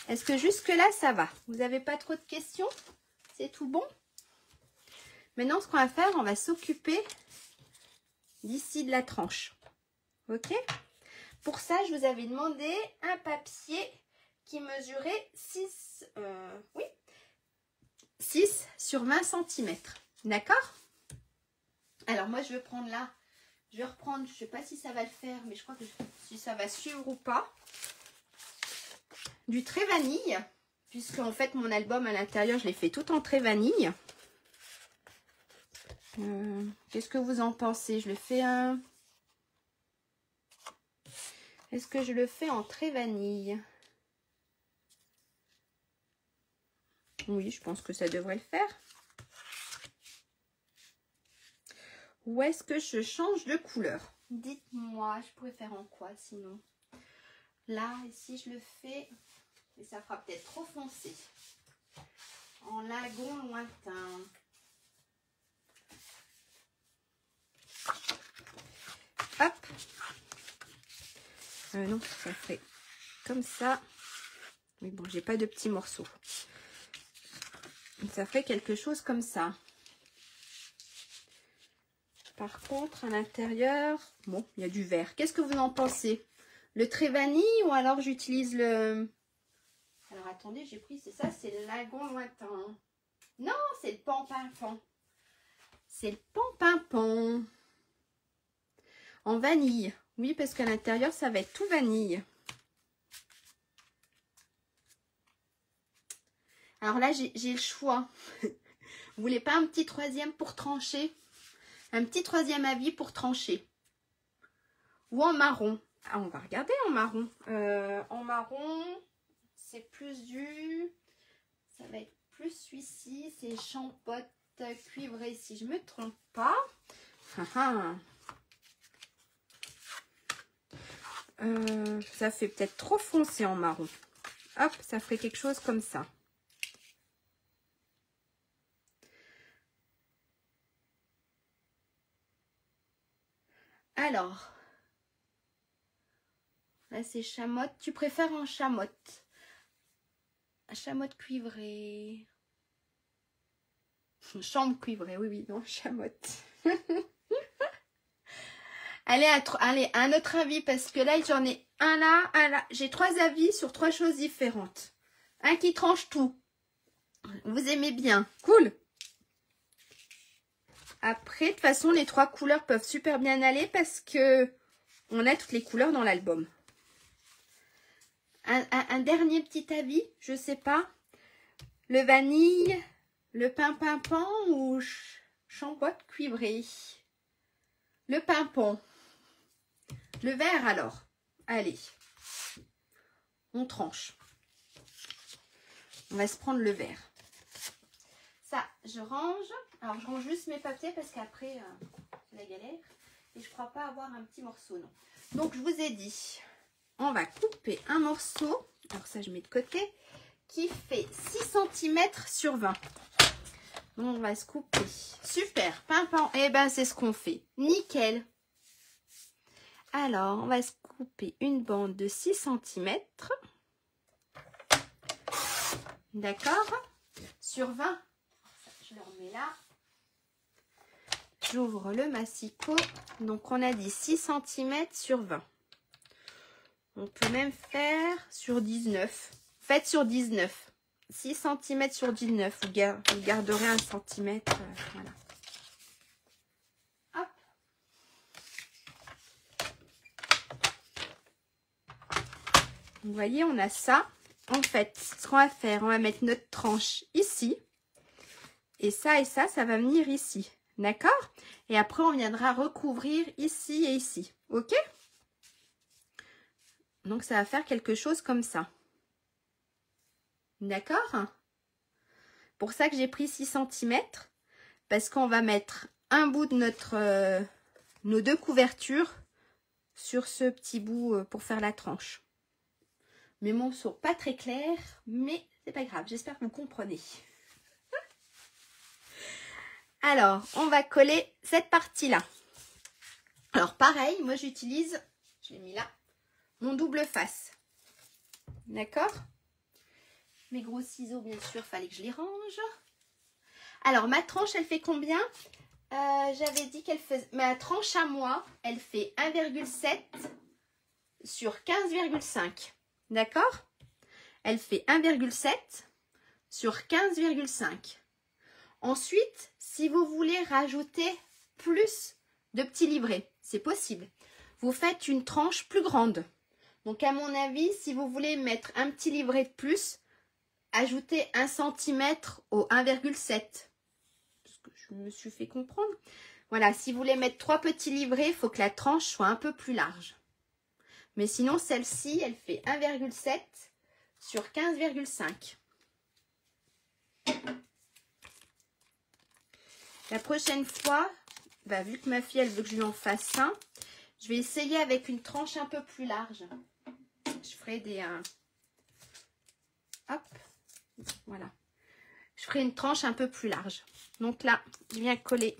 [SPEAKER 1] Est-ce que jusque-là, ça va? Vous n'avez pas trop de questions? C'est tout bon? Maintenant, ce qu'on va faire, on va s'occuper d'ici de la tranche. Ok? Pour ça, je vous avais demandé un papier qui mesurait 6 sur 20 cm. D'accord? Alors, moi, je vais prendre là. Je vais reprendre, je ne sais pas si ça va le faire, mais je crois que si ça va suivre ou pas. Du trait vanille. Puisque, en fait, mon album à l'intérieur, je l'ai fait tout en trait vanille. Qu'est-ce que vous en pensez? Je le fais un... Est-ce que je le fais en trait vanille? Oui, je pense que ça devrait le faire. Ou est-ce que je change de couleur? Dites-moi, je pourrais faire en quoi sinon? Là, ici, je le fais, et ça fera peut-être trop foncé. En lagon lointain. Hop. Non, ça fait comme ça. Mais bon, j'ai pas de petits morceaux. Ça fait quelque chose comme ça. Par contre, à l'intérieur, bon, il y a du vert. Qu'est-ce que vous en pensez? Le trait vanille ou alors j'utilise le... Alors, attendez, j'ai pris, c'est ça, c'est le lagon lointain. Non, c'est le pan-pimpon. C'est le pan-pimpon. En vanille. Oui, parce qu'à l'intérieur, ça va être tout vanille. Alors là, j'ai le choix. Vous voulez pas un petit troisième pour trancher? Un petit troisième avis pour trancher. Ou en marron. Ah, on va regarder en marron. En marron, c'est plus du... Ça va être plus celui-ci. C'est champote cuivré, si je me trompe pas. Ça fait peut-être trop foncé en marron. Hop, ça ferait quelque chose comme ça. Alors, là c'est chamotte. Tu préfères en chamotte? Chamotte cuivrée. Chambre cuivrée, oui, oui, non, chamotte. Allez, allez, un autre avis, parce que là, j'en ai un là, un là. J'ai 3 avis sur 3 choses différentes. Un qui tranche tout. Vous aimez bien. Cool. Après, de toute façon, les 3 couleurs peuvent super bien aller parce que on a toutes les couleurs dans l'album. Un dernier petit avis, je sais pas. Le vanille, le pimpin ou chambotte cuivré. Le pimpon. Le vert alors. Allez. On tranche. On va se prendre le vert. Ça, je range. Alors, je range juste mes papiers parce qu'après, c'est la galère. Et je ne crois pas avoir un petit morceau, non. Donc, je vous ai dit, on va couper un morceau. Alors, ça, je mets de côté. Qui fait 6 cm sur 20. Donc, on va se couper. Super. Pimpant. Eh ben, c'est ce qu'on fait. Nickel. Alors, on va se couper une bande de 6 cm. D'accord. Sur 20. Je le remets là. J'ouvre le massicot. Donc, on a dit 6 cm sur 20. On peut même faire sur 19. Faites sur 19. 6 cm sur 19. Vous garderez 1 cm. Voilà. Hop. Vous voyez, on a ça. En fait, ce qu'on va faire, on va mettre notre tranche ici. Et ça, ça va venir ici. D'accord? Et après, on viendra recouvrir ici et ici. Ok? Donc, ça va faire quelque chose comme ça. D'accord? Pour ça que j'ai pris 6 cm. Parce qu'on va mettre un bout de nos 2 couvertures sur ce petit bout pour faire la tranche. Mes mots sont pas très clairs, mais c'est pas grave. J'espère que vous comprenez. Alors, on va coller cette partie-là. Alors, pareil, moi j'utilise, je l'ai mis là, mon double face. D'accord? Mes gros ciseaux, bien sûr, fallait que je les range. Alors, ma tranche, elle fait combien? J'avais dit qu'elle faisait... Ma tranche à moi, elle fait 1,7 sur 15,5. D'accord? Elle fait 1,7 sur 15,5. Ensuite, si vous voulez rajouter plus de petits livrets, c'est possible. Vous faites une tranche plus grande. Donc, à mon avis, si vous voulez mettre un petit livret de plus, ajoutez 1 cm au 1,7. Parce que je me suis fait comprendre. Voilà, si vous voulez mettre 3 petits livrets, il faut que la tranche soit un peu plus large. Mais sinon, celle-ci, elle fait 1,7 sur 15,5. La prochaine fois, bah, vu que ma fille, elle veut que je lui en fasse un, je vais essayer avec une tranche un peu plus large. Je ferai des... hop, voilà. Je ferai une tranche un peu plus large. Donc là, je viens coller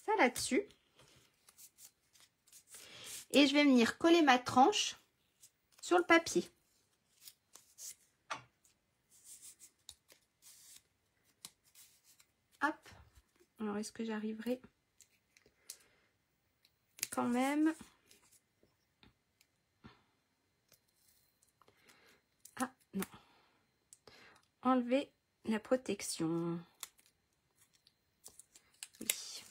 [SPEAKER 1] ça là-dessus. Et je vais venir coller ma tranche sur le papier. Hop. Alors, est-ce que j'arriverai quand même? Ah, non. Enlever la protection. Oui.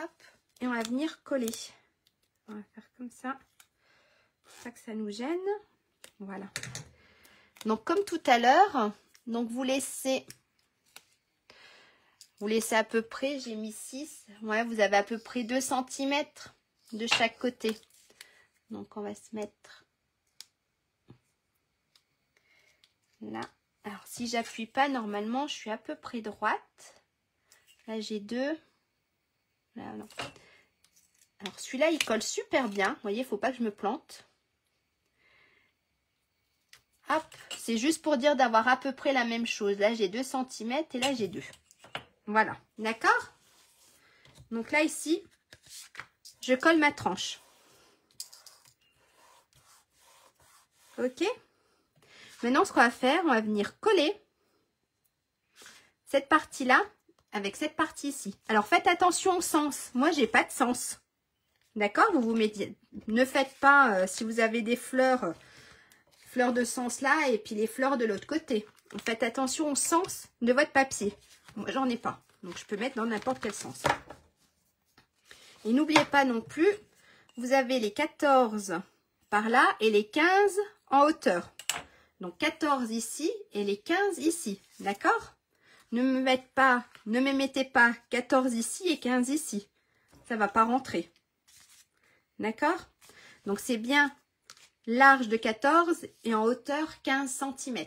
[SPEAKER 1] Hop. Et on va venir coller. On va faire comme ça. Pour pas que ça nous gêne. Voilà. Donc, comme tout à l'heure, donc vous laissez à peu près, j'ai mis 6. Ouais, vous avez à peu près 2 cm de chaque côté. Donc, on va se mettre là. Alors, si j'appuie pas, normalement, je suis à peu près droite. Là, j'ai 2. Là, non. Alors, celui-là, il colle super bien. Vous voyez, il ne faut pas que je me plante. Hop, c'est juste pour dire d'avoir à peu près la même chose. Là, j'ai 2 cm et là, j'ai 2. Voilà, d'accord? Donc là, ici, je colle ma tranche. Ok? Maintenant, ce qu'on va faire, on va venir coller cette partie-là avec cette partie ici. Alors faites attention au sens. Moi, j'ai pas de sens. D'accord? Vous vous mettez, ne faites pas si vous avez des fleurs, fleurs de sens là et puis les fleurs de l'autre côté. Faites attention au sens de votre papier. Moi, j'en ai pas. Donc, je peux mettre dans n'importe quel sens. Et n'oubliez pas non plus, vous avez les 14 par là et les 15 en hauteur. Donc 14 ici et les 15 ici. D'accord? Ne me mettez pas 14 ici et 15 ici. Ça ne va pas rentrer. D'accord? Donc c'est bien large de 14 et en hauteur 15 cm.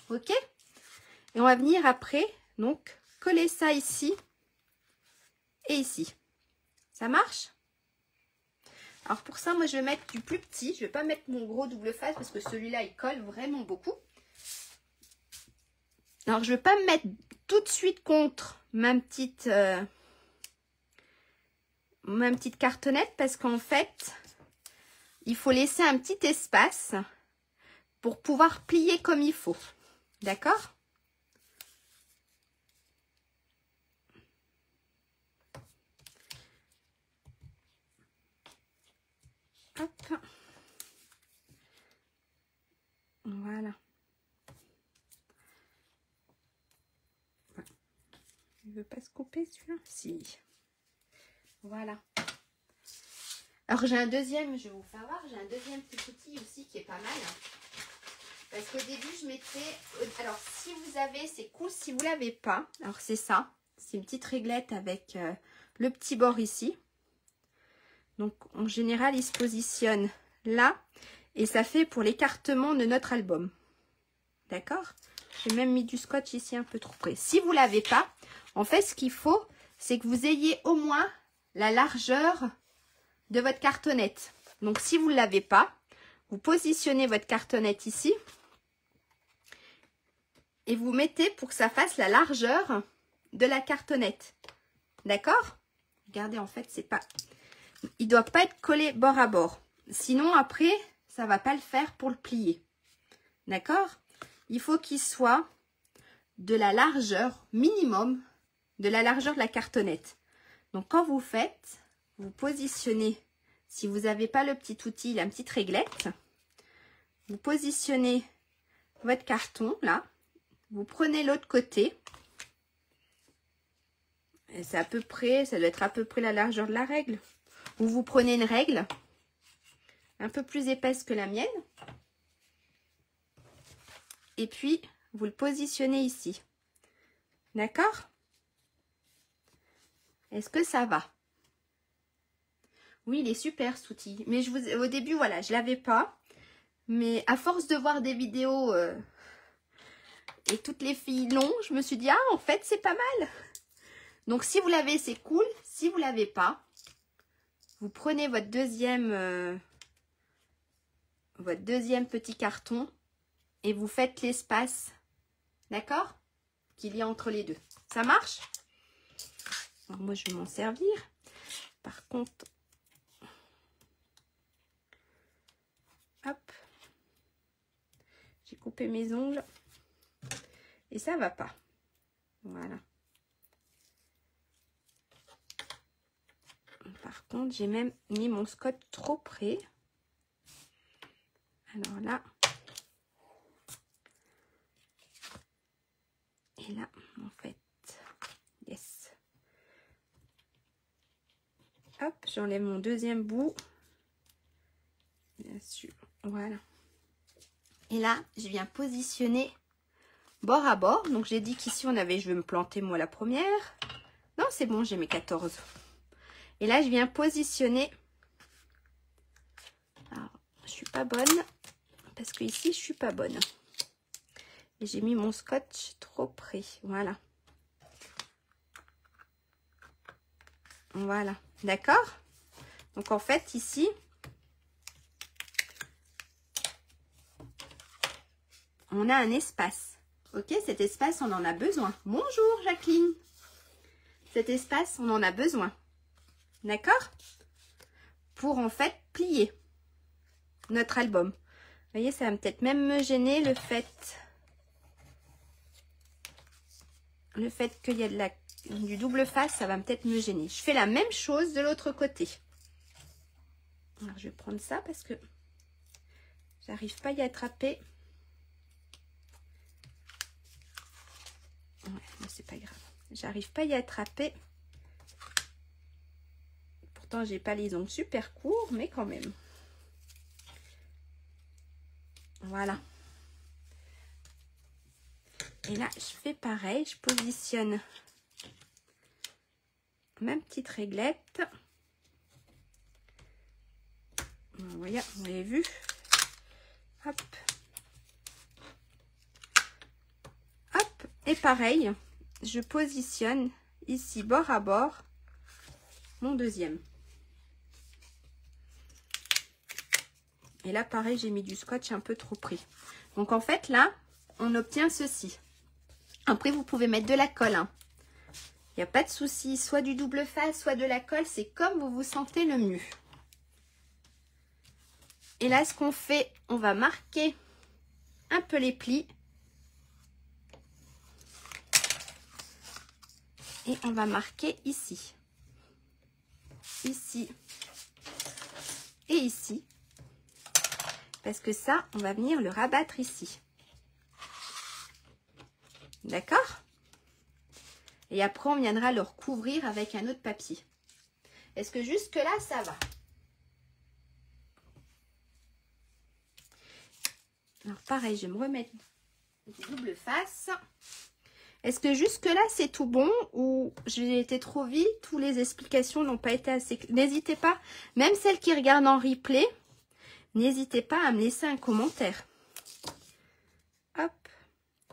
[SPEAKER 1] Ok? Et on va venir après, donc, coller ça ici et ici. Ça marche? Alors pour ça, moi je vais mettre du plus petit. Je ne vais pas mettre mon gros double face parce que celui-là, il colle vraiment beaucoup. Alors je ne vais pas me mettre tout de suite contre ma petite cartonnette parce qu'en fait, il faut laisser un petit espace pour pouvoir plier comme il faut. D'accord? Hop. Voilà. Il ne veut pas se couper celui-là? Si. Voilà. Alors j'ai un deuxième, je vais vous faire voir, j'ai un deuxième petit outil aussi qui est pas mal. Parce qu'au début je mettais, alors si vous avez, c'est cool, si vous l'avez pas, alors c'est ça. C'est une petite réglette avec le petit bord ici. Donc en général il se positionne là. Et ça fait pour l'écartement de notre album. D'accord? J'ai même mis du scotch ici un peu trop près. Si vous ne l'avez pas, en fait, ce qu'il faut, c'est que vous ayez au moins la largeur de votre cartonnette. Donc, si vous ne l'avez pas, vous positionnez votre cartonnette ici. Et vous mettez pour que ça fasse la largeur de la cartonnette. D'accord? Regardez, en fait, c'est pas... Il ne doit pas être collé bord à bord. Sinon, après... ça ne va pas le faire pour le plier. D'accord? Il faut qu'il soit de la largeur minimum de la largeur de la cartonnette. Donc, quand vous faites, vous positionnez, si vous n'avez pas le petit outil, la petite réglette, vous positionnez votre carton là, vous prenez l'autre côté, et c'est à peu près, ça doit être à peu près la largeur de la règle, ou vous prenez une règle un peu plus épaisse que la mienne. Et puis, vous le positionnez ici. D'accord? Est-ce que ça va? Oui, il est super cet outil. Mais au début, voilà, je ne l'avais pas. Mais à force de voir des vidéos et toutes les filles l'ont, je me suis dit, ah, en fait, c'est pas mal. Donc, si vous l'avez, c'est cool. Si vous ne l'avez pas, vous prenez votre deuxième petit carton et vous faites l'espace, d'accord, qu'il y a entre les deux. Ça marche? Alors moi, je vais m'en servir. Par contre, hop, j'ai coupé mes ongles et ça va pas. Voilà. Par contre, j'ai même mis mon scotch trop près. Alors là, et là, en fait, yes. Hop, j'enlève mon deuxième bout. Bien sûr, voilà. Et là, je viens positionner bord à bord. Donc, j'ai dit qu'ici, on avait, je vais me planter moi la première. Non, c'est bon, j'ai mes 14. Et là, je viens positionner. Alors, je suis pas bonne. Parce que ici, je suis pas bonne. Et j'ai mis mon scotch trop près. Voilà. Voilà. D'accord? Donc, en fait, ici, on a un espace. Ok? Cet espace, on en a besoin. Bonjour, Jacqueline. Cet espace, on en a besoin. D'accord? Pour, en fait, plier notre album. Vous voyez, ça va peut-être même me gêner le fait le fait qu'il y ait du double face, ça va peut-être me gêner. Je fais la même chose de l'autre côté. Alors, je vais prendre ça parce que j'arrive pas à y attraper. Ouais, mais c'est pas grave. J'arrive pas à y attraper. Pourtant, j'ai pas les ongles super courts, mais quand même. Voilà. Et là, je fais pareil. Je positionne ma petite réglette. Voilà, vous l'avez vu. Hop. Hop. Et pareil, je positionne ici, bord à bord, mon deuxième. Et là, pareil, j'ai mis du scotch un peu trop pris. Donc, en fait, là, on obtient ceci. Après, vous pouvez mettre de la colle. Hein. Il n'y a pas de souci. Soit du double face, soit de la colle. C'est comme vous vous sentez le mieux. Et là, ce qu'on fait, on va marquer un peu les plis. Et on va marquer ici. Ici. Et ici. Parce que ça, on va venir le rabattre ici. D'accord? Et après, on viendra le recouvrir avec un autre papier. Est-ce que jusque là, ça va? Alors, pareil, je vais me remettre du double face. Est-ce que jusque là, c'est tout bon ou j'ai été trop vite ou les explications n'ont pas été assez... N'hésitez pas, même celles qui regardent en replay, n'hésitez pas à me laisser un commentaire. Hop,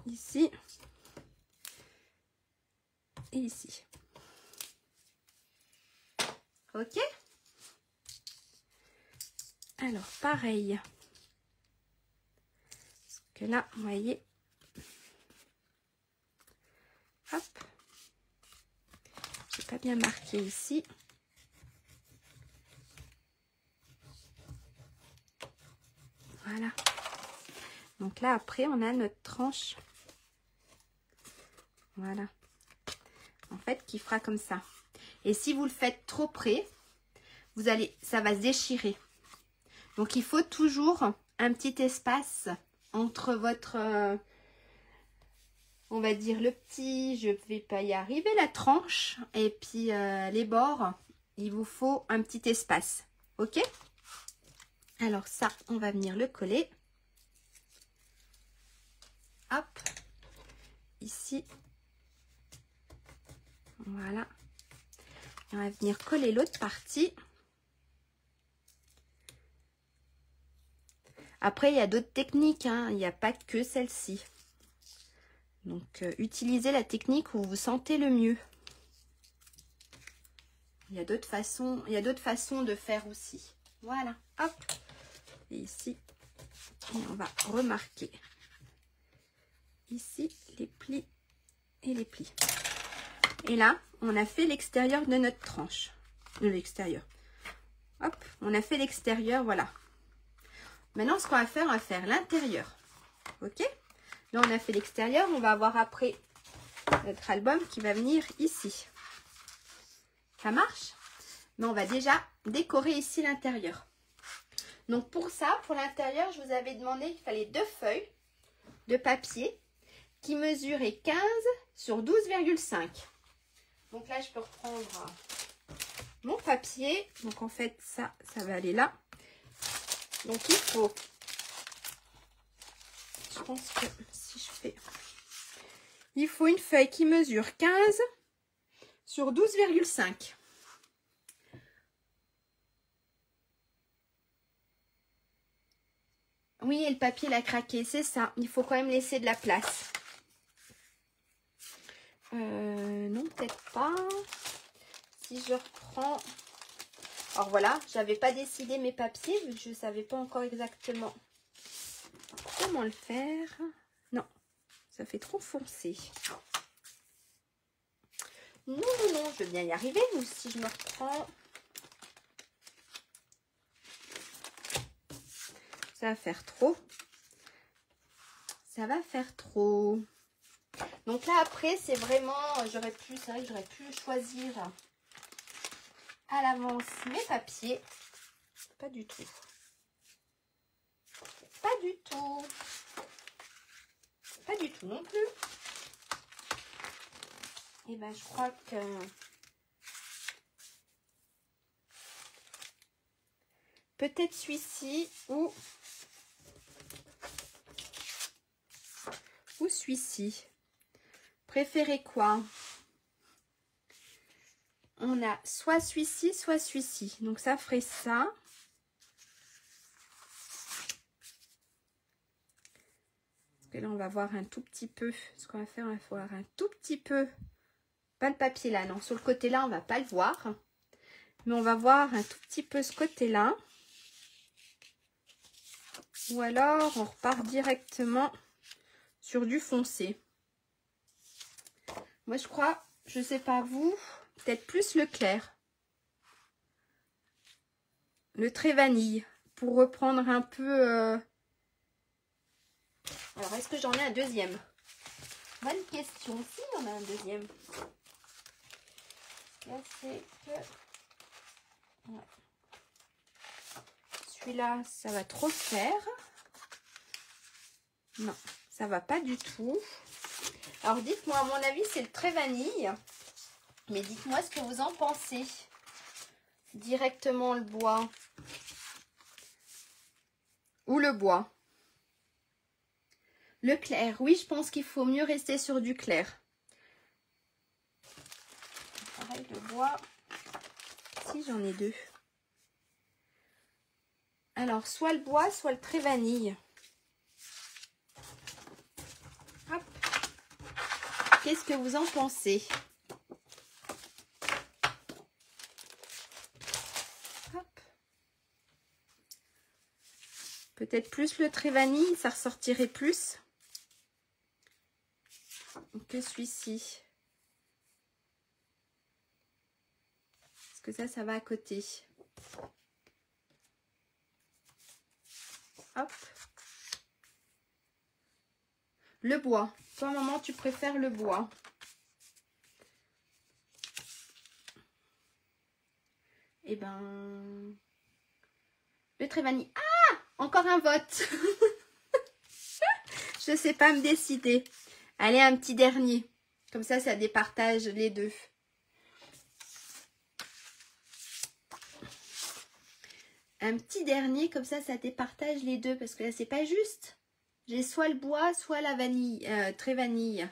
[SPEAKER 1] ici. Et ici. Ok? Alors, pareil. Parce que là, vous voyez. Hop. J'ai pas bien marqué ici. Voilà. Donc là, après, on a notre tranche. Voilà. En fait, qui fera comme ça. Et si vous le faites trop près, ça va se déchirer. Donc, il faut toujours un petit espace entre votre, on va dire, le petit, je vais pas y arriver, la tranche, et puis les bords. Il vous faut un petit espace. Ok? Alors ça, on va venir le coller. Hop. Ici. Voilà. Et on va venir coller l'autre partie. Après, il y a d'autres techniques. Hein. Il n'y a pas que celle-ci. Donc, utilisez la technique où vous vous sentez le mieux. Il y a d'autres façons de faire aussi. Voilà. Hop. Et ici, et on va remarquer ici les plis et les plis. Et là, on a fait l'extérieur de notre tranche. De l'extérieur. Hop, on a fait l'extérieur, voilà. Maintenant, ce qu'on va faire l'intérieur. Ok? Là, on a fait l'extérieur. On va avoir après notre album qui va venir ici. Ça marche? Mais on va déjà décorer ici l'intérieur. Donc, pour ça, pour l'intérieur, je vous avais demandé qu'il fallait 2 feuilles de papier qui mesuraient 15 sur 12,5. Donc là, je peux reprendre mon papier. Donc, en fait, ça va aller là. Donc, il faut... Je pense que si je fais... Il faut une feuille qui mesure 15 sur 12,5. Oui, et le papier l'a craqué, c'est ça. Il faut quand même laisser de la place. Non, peut-être pas. Si je reprends... Alors voilà, j'avais pas décidé mes papiers, vu que je ne savais pas encore exactement comment le faire. Non, ça fait trop foncé. Non, non, non, je vais bien y arriver, ou si je me reprends... Ça va faire trop. Ça va faire trop. Donc là, après, c'est vraiment... c'est vrai que j'aurais pu choisir à l'avance mes papiers. Pas du tout. Pas du tout. Pas du tout non plus. Et ben, je crois que... peut-être celui-ci ou celui-ci. Préférez quoi? On a soit celui-ci, soit celui-ci. Donc ça ferait ça. Parce que là, on va voir un tout petit peu. Ce qu'on va faire, on va voir un tout petit peu. Pas le papier là, non. Sur le côté là, on va pas le voir. Mais on va voir un tout petit peu ce côté-là. Ou alors, on repart directement sur du foncé. Moi, je crois, je sais pas vous, peut-être plus le clair. Le trait vanille. Pour reprendre un peu... Alors, est-ce que j'en ai un deuxième? Bonne question. Si, on a un deuxième. Là, c'est que... ouais. Celui-là, ça va trop faire. Non, ça va pas du tout. Alors, dites-moi, à mon avis, c'est le trait vanille. Mais dites-moi ce que vous en pensez. Directement le bois. Ou le bois. Le clair. Oui, je pense qu'il faut mieux rester sur du clair. Pareil, le bois. Si, j'en ai deux. Alors, soit le bois, soit le trait vanille. Hop. Qu'est-ce que vous en pensez? Hop. Peut-être plus le trait vanille, ça ressortirait plus que celui-ci. Parce que ça va à côté. Hop. Le bois. Toi, maman, tu préfères le bois. Eh ben... le trait vanille. Ah! Encore un vote. Je sais pas me décider. Allez, un petit dernier. Comme ça départage les deux. Un petit dernier, comme ça départage les deux. Parce que là, c'est pas juste. J'ai soit le bois, soit la vanille. Trait vanille.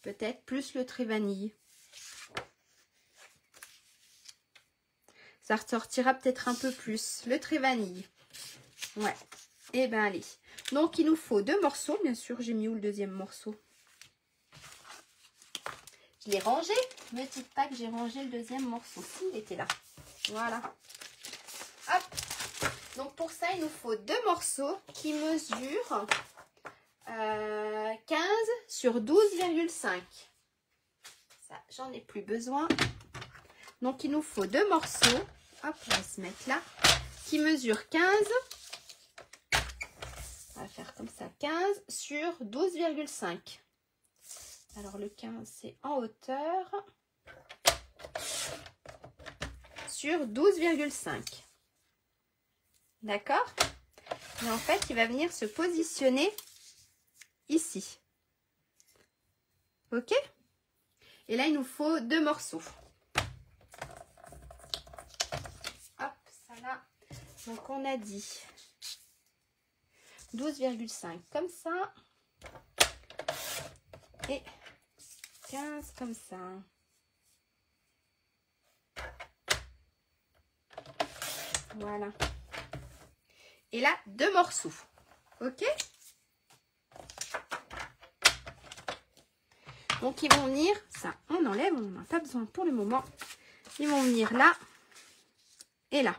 [SPEAKER 1] Peut-être plus le trait vanille. Ça ressortira peut-être un peu plus. Le trait vanille. Ouais. Eh ben allez. Donc il nous faut 2 morceaux. Bien sûr, j'ai mis où le deuxième morceau? Je l'ai rangé. Ne me dites pas que j'ai rangé le deuxième morceau. Si, il était là. Voilà. Hop. Donc pour ça, il nous faut 2 morceaux qui mesurent 15 sur 12,5. Ça, j'en ai plus besoin. Donc il nous faut 2 morceaux. Hop, on va se mettre là. Qui mesurent 15. On va faire comme ça. 15 sur 12,5. Alors le 15, c'est en hauteur. Sur 12,5. D'accord? Et en fait, il va venir se positionner ici. Ok? Et là, il nous faut 2 morceaux. Hop, ça là. Donc, on a dit 12,5 comme ça. Et 15 comme ça. Voilà. Et là, 2 morceaux. Ok? Donc, ils vont venir, ça, on enlève, on n'en a pas besoin pour le moment. Ils vont venir là et là.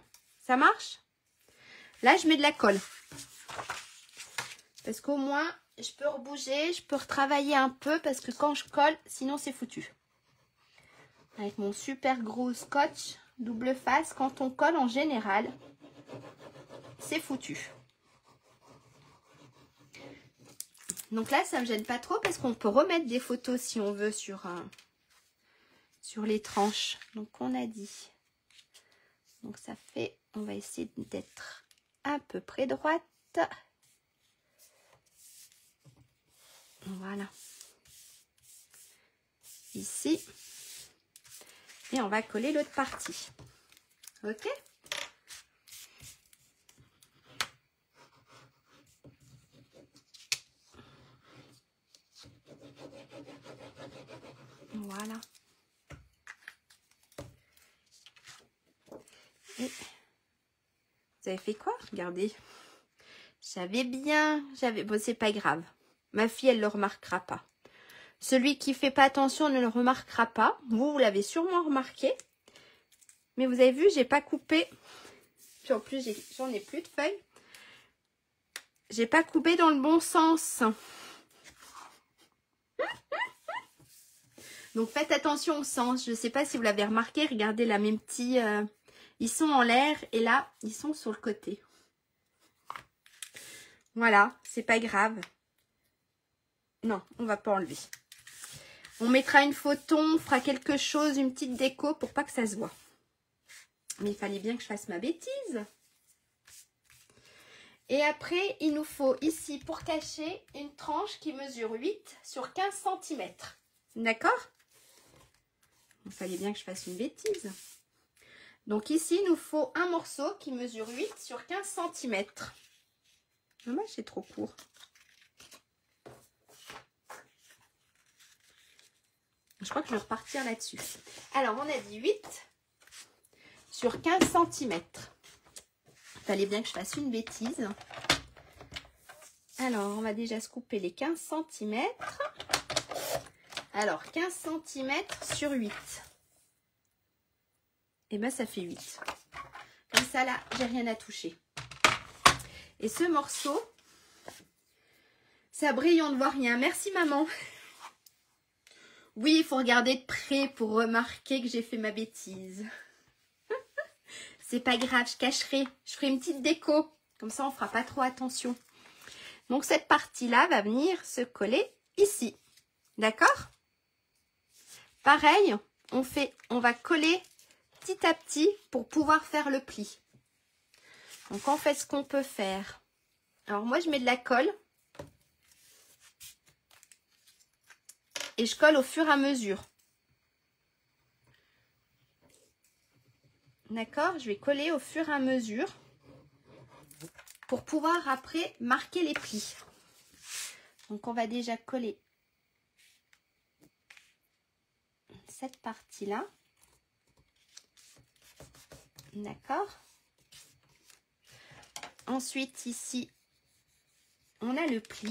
[SPEAKER 1] Ça marche? Là, je mets de la colle. Parce qu'au moins, je peux rebouger, je peux retravailler un peu parce que quand je colle, sinon c'est foutu. Avec mon super gros scotch double face, quand on colle en général, c'est foutu. Donc là, ça me gêne pas trop parce qu'on peut remettre des photos si on veut sur les tranches. Donc on a dit. Donc ça fait, on va essayer d'être à peu près droite. Voilà. Ici. Et on va coller l'autre partie. Ok? Voilà. Et vous avez fait quoi? Regardez. Bon, c'est pas grave. Ma fille, elle le remarquera pas. Celui qui fait pas attention ne le remarquera pas. Vous l'avez sûrement remarqué. Mais vous avez vu, j'ai pas coupé. Puis en plus, j'en ai plus de feuilles. J'ai pas coupé dans le bon sens. Donc faites attention au sens. Je ne sais pas si vous l'avez remarqué. Regardez là, mes petits... ils sont en l'air et là, ils sont sur le côté. Voilà, c'est pas grave. Non, on va pas enlever. On mettra une photo, on fera quelque chose, une petite déco pour pas que ça se voit. Mais il fallait bien que je fasse ma bêtise. Et après, il nous faut ici, pour cacher, une tranche qui mesure 8 sur 15 cm. D'accord? Il fallait bien que je fasse une bêtise. Donc ici, il nous faut un morceau qui mesure 8 sur 15 cm. Dommage, c'est trop court. Je crois que je vais repartir là-dessus. Alors, on a dit 8 sur 15 cm. Il fallait bien que je fasse une bêtise. Alors, on va déjà se couper les 15 cm. Alors, 15 cm sur 8. Et bien, ça fait 8. Comme ça, là, j'ai rien à toucher. Et ce morceau, ça brille, on ne voit rien. Merci, maman. Oui, il faut regarder de près pour remarquer que j'ai fait ma bêtise. C'est pas grave, je cacherai. Je ferai une petite déco. Comme ça, on ne fera pas trop attention. Donc, cette partie-là va venir se coller ici. D'accord? Pareil, on va coller petit à petit pour pouvoir faire le pli. Donc, en fait, ce qu'on peut faire. Alors, moi, je mets de la colle. Et je colle au fur et à mesure. D'accord? Je vais coller au fur et à mesure pour pouvoir après marquer les plis. Donc, on va déjà coller cette partie-là. D'accord? Ensuite, ici, on a le pli.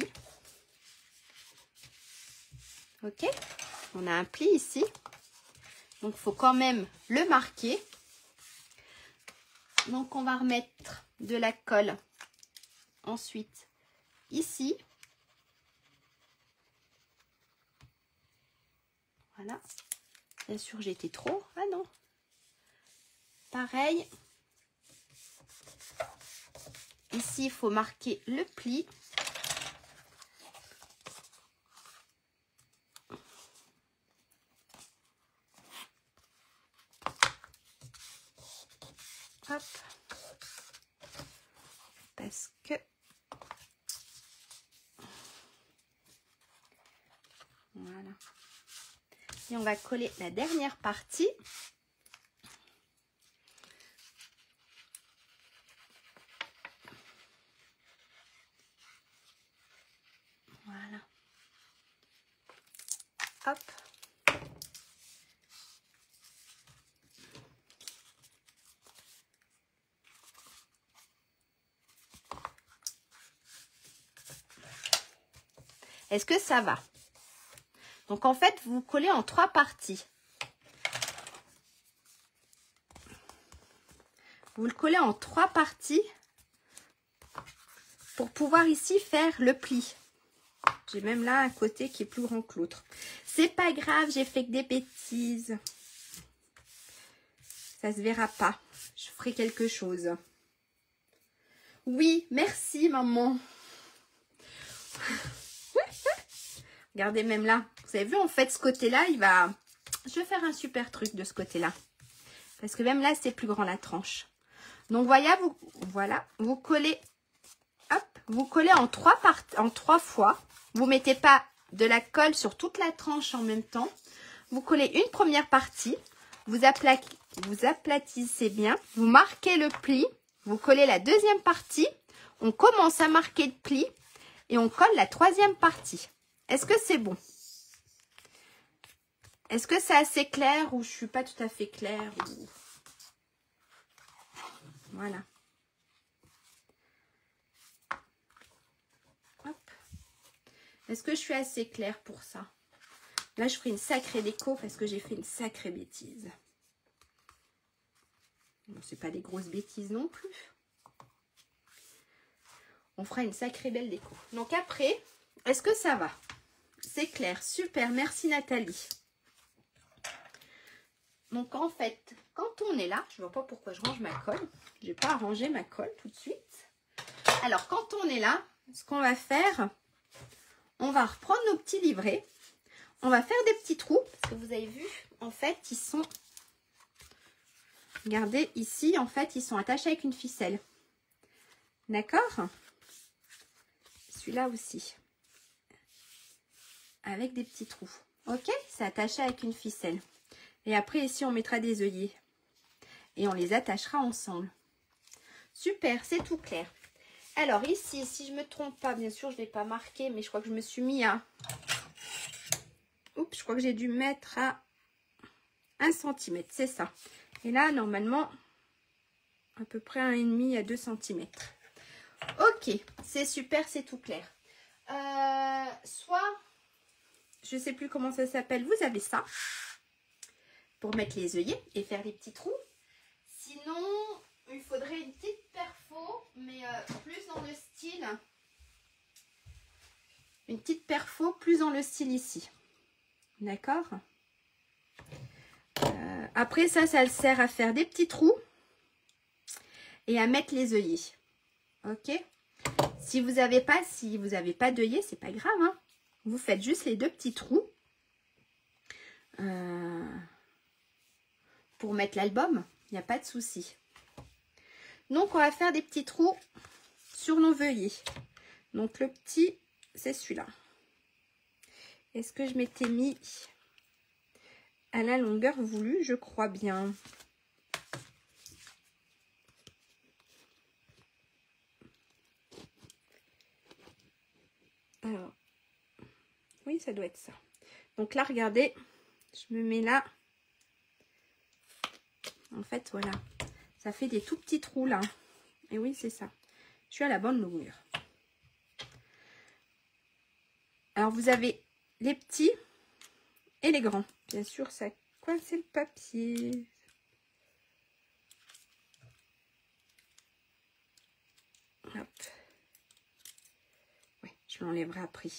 [SPEAKER 1] Ok? On a un pli ici. Donc, il faut quand même le marquer. Donc, on va remettre de la colle. Ensuite, ici. Voilà. Bien sûr, j'ai été trop. Ah non. Pareil. Ici, il faut marquer le pli. Hop. Parce que... Voilà. Et on va coller la dernière partie. Voilà. Hop. Est-ce que ça va? Donc, en fait, vous collez en 3 parties. Vous le collez en 3 parties pour pouvoir ici faire le pli. J'ai même là un côté qui est plus grand que l'autre. C'est pas grave, j'ai fait que des bêtises. Ça se verra pas. Je ferai quelque chose. Oui, merci maman. Regardez même là. Vous avez vu en fait ce côté-là, il va... Je vais faire un super truc de ce côté-là. Parce que même là, c'est plus grand la tranche. Donc voilà, vous collez... Hop, vous collez en trois fois. Vous mettez pas de la colle sur toute la tranche en même temps. Vous collez une première partie. Vous aplatissez bien. Vous marquez le pli. Vous collez la deuxième partie. On commence à marquer le pli. Et on colle la troisième partie. Est-ce que c'est bon? Est-ce que c'est assez clair ou je suis pas tout à fait claire ou... Voilà. Hop. Est-ce que je suis assez claire pour ça? Là, je ferai une sacrée déco parce que j'ai fait une sacrée bêtise. Bon, c'est pas des grosses bêtises non plus. On fera une sacrée belle déco. Donc après, est-ce que ça va? C'est clair, super, merci Nathalie. Donc en fait, quand on est là, je ne vois pas pourquoi je range ma colle. Je n'ai pas arrangé ma colle tout de suite. Alors quand on est là, ce qu'on va faire, on va reprendre nos petits livrets. On va faire des petits trous. Parce que vous avez vu, en fait, ils sont... Regardez, ici, en fait, ils sont attachés avec une ficelle. D'accord? Celui-là aussi. Avec des petits trous. Ok? C'est attaché avec une ficelle. Et après, ici, on mettra des œillets. Et on les attachera ensemble. Super, c'est tout clair. Alors ici, si je ne me trompe pas, bien sûr, je ne l'ai pas marqué, mais je crois que je me suis mis à... Oups, je crois que j'ai dû mettre à 1 cm, c'est ça. Et là, normalement, à peu près 1,5 à 2 cm. Ok, c'est super, c'est tout clair. Soit, je ne sais plus comment ça s'appelle, vous avez ça. Pour mettre les œillets et faire les petits trous. Sinon, il faudrait une petite perfo, mais plus dans le style. Une petite perfo plus dans le style ici. D'accord? Après ça, ça sert à faire des petits trous et à mettre les œillets. Ok? Si vous n'avez pas d'œillets, c'est pas grave. Hein? Vous faites juste les 2 petits trous. Pour mettre l'album, il n'y a pas de souci. Donc, on va faire des petits trous sur nos œillets. Donc, le petit, c'est celui-là. Est-ce que je m'étais mis à la longueur voulue? Je crois bien. Alors, oui, ça doit être ça. Donc là, regardez, je me mets là. En fait, voilà. Ça fait des tout petits trous là. Et oui, c'est ça. Je suis à la bonne longueur. Alors, vous avez les petits et les grands. Bien sûr, ça coince le papier. Hop. Oui, je l'enlèverai après.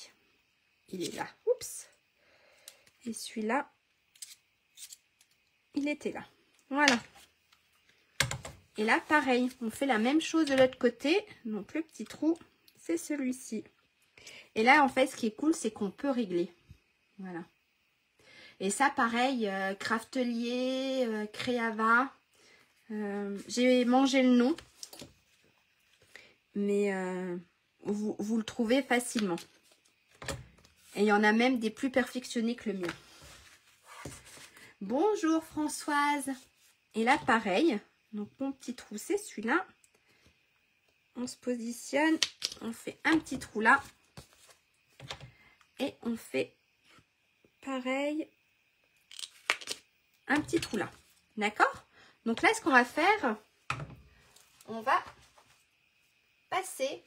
[SPEAKER 1] Il est là. Oups. Et celui-là, il était là. Voilà. Et là, pareil, on fait la même chose de l'autre côté. Donc, le petit trou, c'est celui-ci. Et là, en fait, ce qui est cool, c'est qu'on peut régler. Voilà. Et ça, pareil, Craftelier, Créava. J'ai mangé le nom. Mais vous le trouvez facilement. Et il y en a même des plus perfectionnés que le mien. Bonjour Françoise. Et là, pareil. Donc, mon petit trou, c'est celui-là. On se positionne. On fait un petit trou là. Et on fait pareil. Un petit trou là. D'accord? Donc là, ce qu'on va faire, on va passer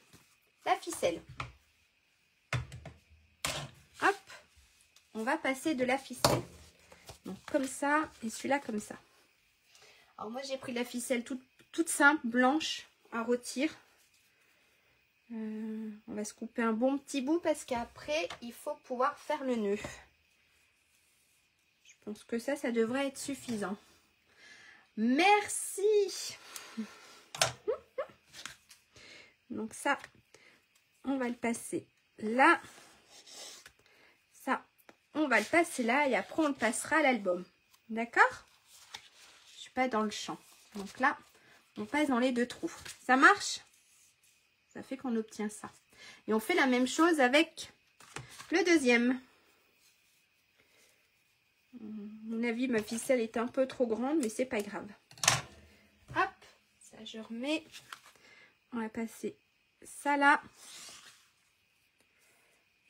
[SPEAKER 1] la ficelle. Hop. On va passer de la ficelle. Donc, comme ça. Et celui-là, comme ça. Alors moi j'ai pris la ficelle toute simple, blanche, à rôtir. On va se couper un bon petit bout parce qu'après il faut pouvoir faire le nœud. Je pense que ça devrait être suffisant. Merci. Donc ça, on va le passer là. Ça, on va le passer là. Et après, on le passera à l'album. D'accord? Je suis pas dans le champ. Donc là, on passe dans les deux trous. Ça marche? Ça fait qu'on obtient ça. Et on fait la même chose avec le deuxième. À mon avis, ma ficelle est un peu trop grande, mais c'est pas grave. Hop, ça je remets. On va passer ça là.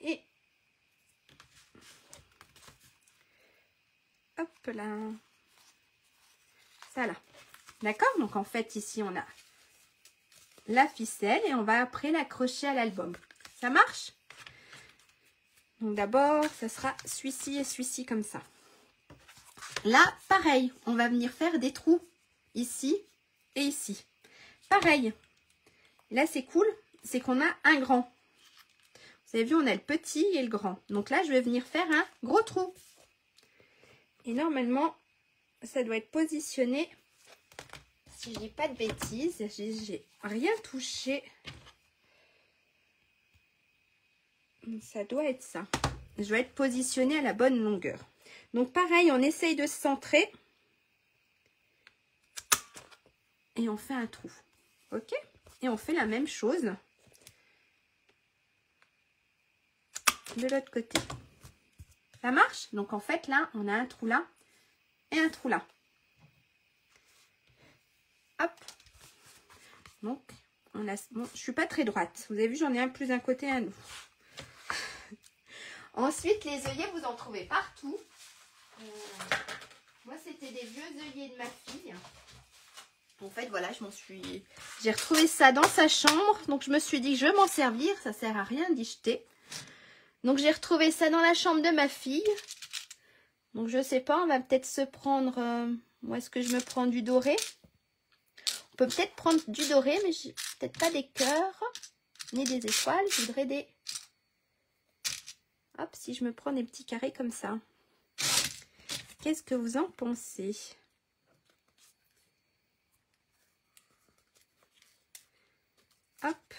[SPEAKER 1] Et hop là. Ça là. D'accord? Donc en fait, ici, on a la ficelle et on va après l'accrocher à l'album. Ça marche? Donc d'abord, ça sera celui-ci et celui-ci comme ça. Là, pareil, on va venir faire des trous ici et ici. Pareil. Là, c'est cool, c'est qu'on a un grand. Vous avez vu, on a le petit et le grand. Donc là, je vais venir faire un gros trou. Et normalement, ça doit être positionné. Si je dis pas de bêtises, j'ai rien touché. Ça doit être ça. Je dois être positionné à la bonne longueur. Donc pareil, on essaye de se centrer. Et on fait un trou. Ok? Et on fait la même chose de l'autre côté. Ça marche? Donc en fait là, on a un trou là et un trou là. Hop. Donc, on a, bon, je suis pas très droite. Vous avez vu, j'en ai un plus d'un côté, un autre. Ensuite, les œillets, vous en trouvez partout. Moi, c'était des vieux œillets de ma fille. En fait, voilà, j'ai retrouvé ça dans sa chambre. Donc, je me suis dit que je vais m'en servir. Ça sert à rien d'y jeter. Donc, j'ai retrouvé ça dans la chambre de ma fille. Donc, je sais pas, on va peut-être se prendre... où est-ce que je me prends du doré? On peut peut-être prendre du doré, mais peut-être pas des cœurs, ni des étoiles. Je voudrais des... Hop, si je me prends des petits carrés comme ça. Qu'est-ce que vous en pensez? Hop.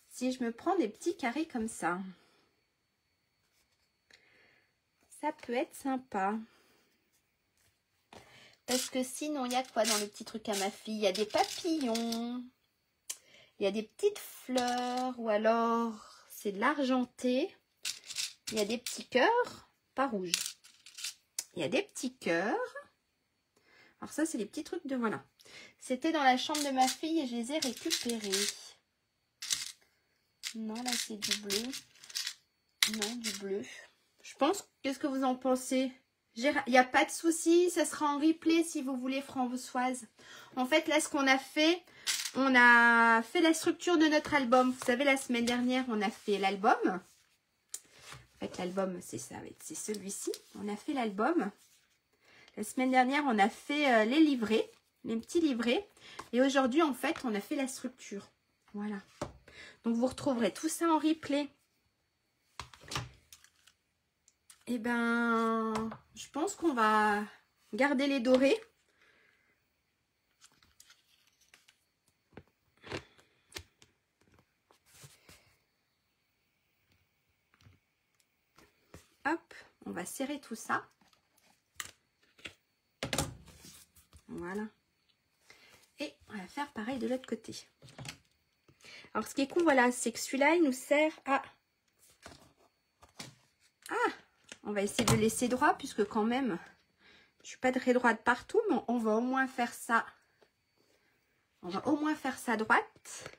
[SPEAKER 1] Si je me prends des petits carrés comme ça, ça peut être sympa. Parce que sinon, il y a quoi dans le petit truc à ma fille? Il y a des papillons, il y a des petites fleurs, ou alors c'est de l'argenté. Il y a des petits cœurs, pas rouges. Il y a des petits cœurs. Alors ça, c'est les petits trucs de... Voilà. C'était dans la chambre de ma fille et je les ai récupérés. Non, là, c'est du bleu. Non, du bleu. Je pense, qu'est-ce que vous en pensez? Il n'y a pas de souci, ça sera en replay si vous voulez, Françoise. En fait, là, ce qu'on a fait, on a fait la structure de notre album. Vous savez, la semaine dernière, on a fait l'album. En fait, l'album, c'est ça, c'est celui-ci. On a fait l'album. La semaine dernière, on a fait les livrets, les petits livrets. Et aujourd'hui, en fait, on a fait la structure. Voilà. Donc, vous retrouverez tout ça en replay. Eh ben, je pense qu'on va garder les dorés. Hop, on va serrer tout ça. Voilà. Et on va faire pareil de l'autre côté. Alors, ce qui est cool, voilà, c'est que celui-là, il nous sert à... Ah! On va essayer de laisser droit, puisque quand même, je suis pas très droite partout, mais on va au moins faire ça. On va au moins faire ça droite.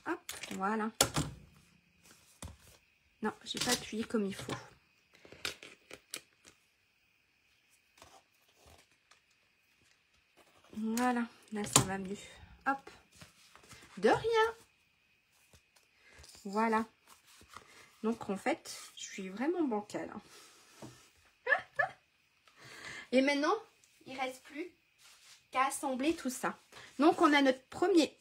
[SPEAKER 1] Hop, voilà. Non, j'ai pas appuyé comme il faut. Voilà, là ça va mieux. Hop, de rien. Voilà. Donc en fait, je suis vraiment bancale. Et maintenant, il ne reste plus qu'à assembler tout ça. Donc on a notre premier,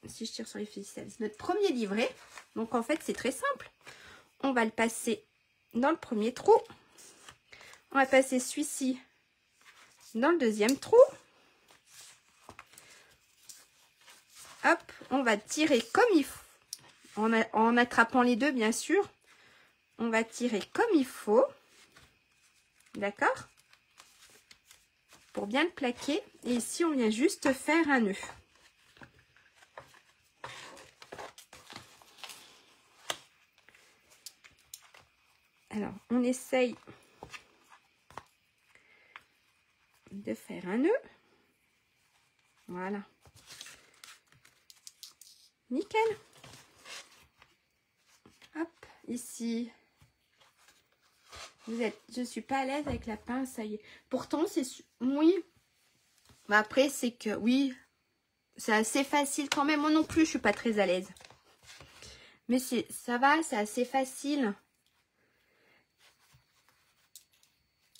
[SPEAKER 1] si je tire sur les ficelles, notre premier livret. Donc en fait, c'est très simple. on va le passer dans le premier trou. On va passer celui-ci dans le deuxième trou. Hop, on va tirer comme il faut, en attrapant les deux bien sûr. On va tirer comme il faut, d'accord? Pour bien le plaquer. Et ici, on vient juste faire un nœud. Alors, on essaye de faire un nœud. Voilà. Nickel. Hop, ici. Je suis pas à l'aise avec la pince, ça y est. Pourtant, c'est... Oui. Mais après, c'est que... Oui, c'est assez facile quand même. Moi non plus, je suis pas très à l'aise. Mais ça va, c'est assez facile.